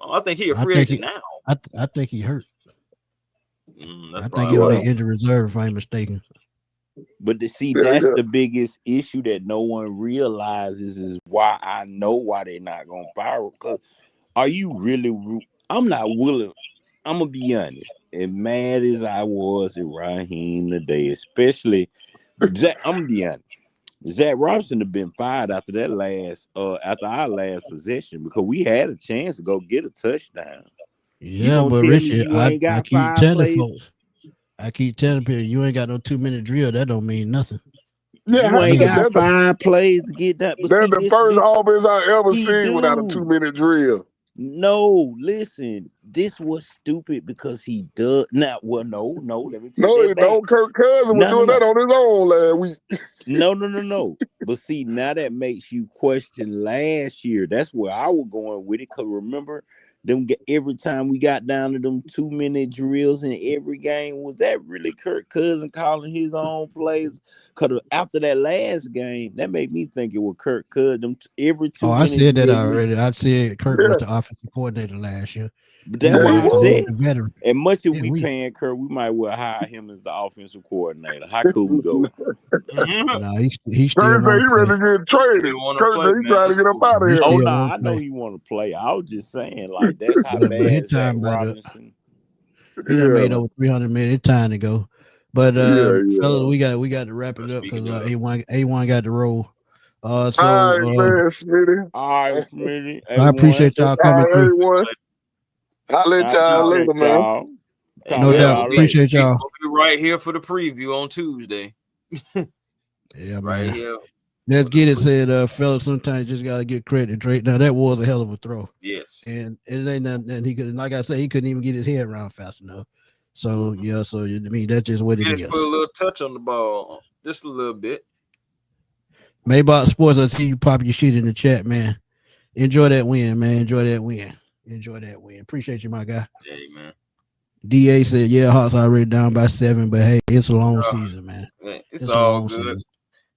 I think he's a free agent now. I think he hurt. I think he's on the injury reserve, if I'm mistaken. But to see, that's the biggest issue that no one realizes is why I know why they're not going to fire. Because are you really? I'm not willing. I'm going to be honest. As mad as I was at Raheem today, especially, Zach, I'm going to be honest. Zach Robinson have been fired after after our last possession, because we had a chance to go get a touchdown. Yeah, but Richard, I keep telling folks. I keep telling people, you ain't got no 2-minute drill. That don't mean nothing. Yeah, you ain't got 5 plays to get that. But that's the first offense I ever seen without a 2-minute drill. No, listen, this was stupid because he does not. Well, no. Let me tell you. No, Kirk Cousins was doing that on his own last week. No. But see, now that makes you question last year. That's where I was going with it. Because remember, every time we got down to them 2-minute drills in every game, was that really Kirk Cousins calling his own plays? Because after that last game, that made me think it was Kirk Cousins. Every 2 minutes. I said that already. I said Kirk was the offensive coordinator last year. But that's why I said, as much as we paying Kirk, we might well hire him as the offensive coordinator. How could we go? No, he's still ready to get traded. Kirk, he's trying to get up out of here. Oh, no, I know he want to play. I was just saying, like, that's how bad Zach Robinson. He done made over 300 million. It's time to go. But fellas, we got to wrap it up because A1 got to roll. All right, man, Smitty. All right, Smitty. I appreciate y'all coming through. I'll let y'all later, man. No doubt. Appreciate y'all. We'll be right here for the preview on Tuesday. Yeah, right man. here. Let's get it said, fellas. Sometimes you just gotta get credit. Drake. Now that was a hell of a throw. Yes. And it ain't nothing. And he could, like I said, he couldn't even get his head around fast enough. So yeah. So to me, that's just what it is. Put a little touch on the ball, just a little bit. Maybach Sports. I see you pop your shit in the chat, man. Enjoy that win, man. Enjoy that win. Appreciate you, my guy. Hey, man. DA said, yeah, Hawks already down by 7, but hey, it's a long season, man. It's all good. Season.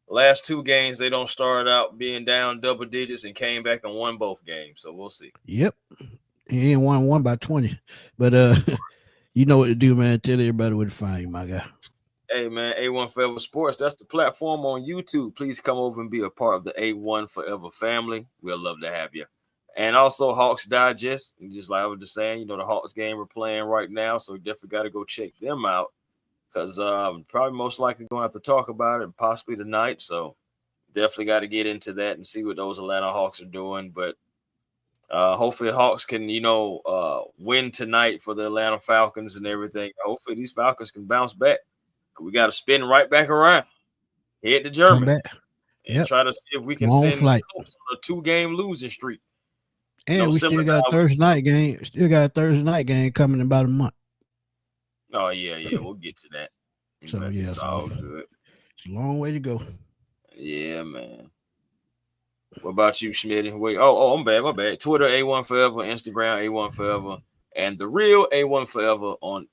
Last 2 games, they don't start out being down double digits and came back and won both games. So we'll see. Yep. He ain't won by 20. But You know what to do, man. Tell everybody where to find you, my guy. Hey, man, A1 Forever Sports. That's the platform on YouTube. Please come over and be a part of the A1 Forever family. We'll love to have you. And also Hawks Digest. Just like I was just saying, the Hawks game we're playing right now. So we definitely got to go check them out. Because probably most likely going to have to talk about it possibly tonight. So definitely got to get into that and see what those Atlanta Hawks are doing. But hopefully Hawks can, win tonight for the Atlanta Falcons and everything. Hopefully these Falcons can bounce back. We got to spin right back around, head to Germany, and try to see if we can send the Colts on a 2-game losing streak. And we still got a Thursday night game. Still got a Thursday night game coming in about a month. Oh yeah, we'll get to that. So yeah, it's all good. It's a long way to go. Yeah, man. What about you, Smitty? Wait, I'm bad. My bad. Twitter A1 Forever, Instagram A1 Forever, and the real A1 Forever on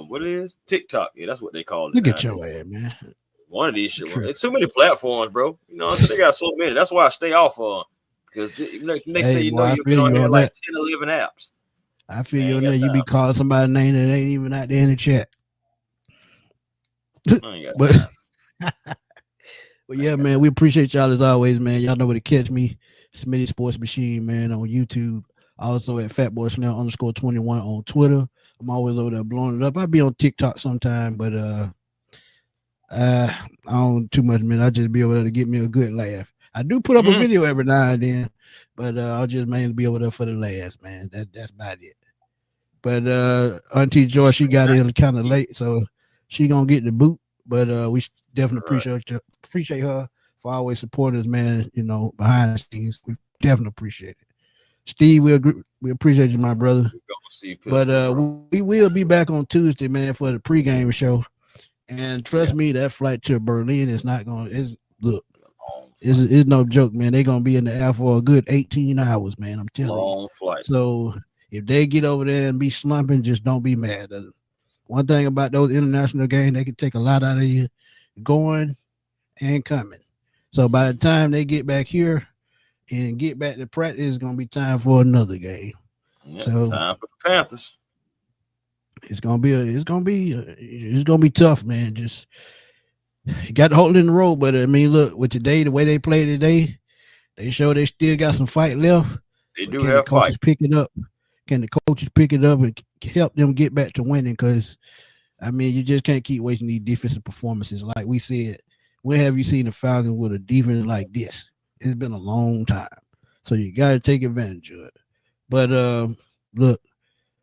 what it is? TikTok. Yeah, that's what they call it. Look at your ass, man. One of these shit. It's too many platforms, bro. They got so many. That's why I stay off of them. Because next thing you know, you'll be on here like 10, 11 apps. I feel you on there. You be calling somebody's name that ain't even out there in the chat. But yeah, man, we appreciate y'all as always, man. Y'all know where to catch me. Smitty Sports Machine, man, on YouTube. Also at FatBoySnell_21 on Twitter. I'm always over there blowing it up. I be on TikTok sometime, but I don't too much, man. I just be over there to get me a good laugh. I do put up a video every now and then, but I'll just mainly be over there for the laughs, man. That's about it. But Auntie Joy, she got in kind of late, so she gonna get the boot. But we definitely appreciate her for always supporting us, man. Behind the scenes, we definitely appreciate it. Steve, we appreciate you, my brother. But we will be back on Tuesday, man, for the pregame show. And trust me, that flight to Berlin is not going. It's no joke, man. They're gonna be in the air for a good 18 hours, man. I'm telling you. Long flight. So if they get over there and be slumping, just don't be mad. One thing about those international games, they can take a lot out of you going and coming. So by the time they get back here and get back to practice, it's gonna be time for another game. Yeah, so time for the Panthers. It's gonna be tough, man. Just you got to hold it in the road, but I mean, look, with today, the way they play today, they show they still got some fight left. They do have fight. Can the coaches pick it up and help them get back to winning? Because I mean, you just can't keep wasting these defensive performances. Like we said, when have you seen the Falcons with a defense like this? It's been a long time, so you got to take advantage of it. But look,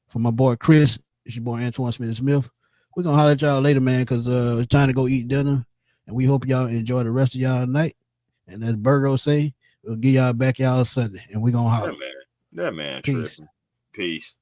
for my boy Chris, it's your boy Antoine Smith. We're gonna holler at y'all later, man, because it's time to go eat dinner. And we hope y'all enjoy the rest of y'all night. And as Burgo say, we'll get y'all back y'all Sunday. And we're going to holler. That man. Peace.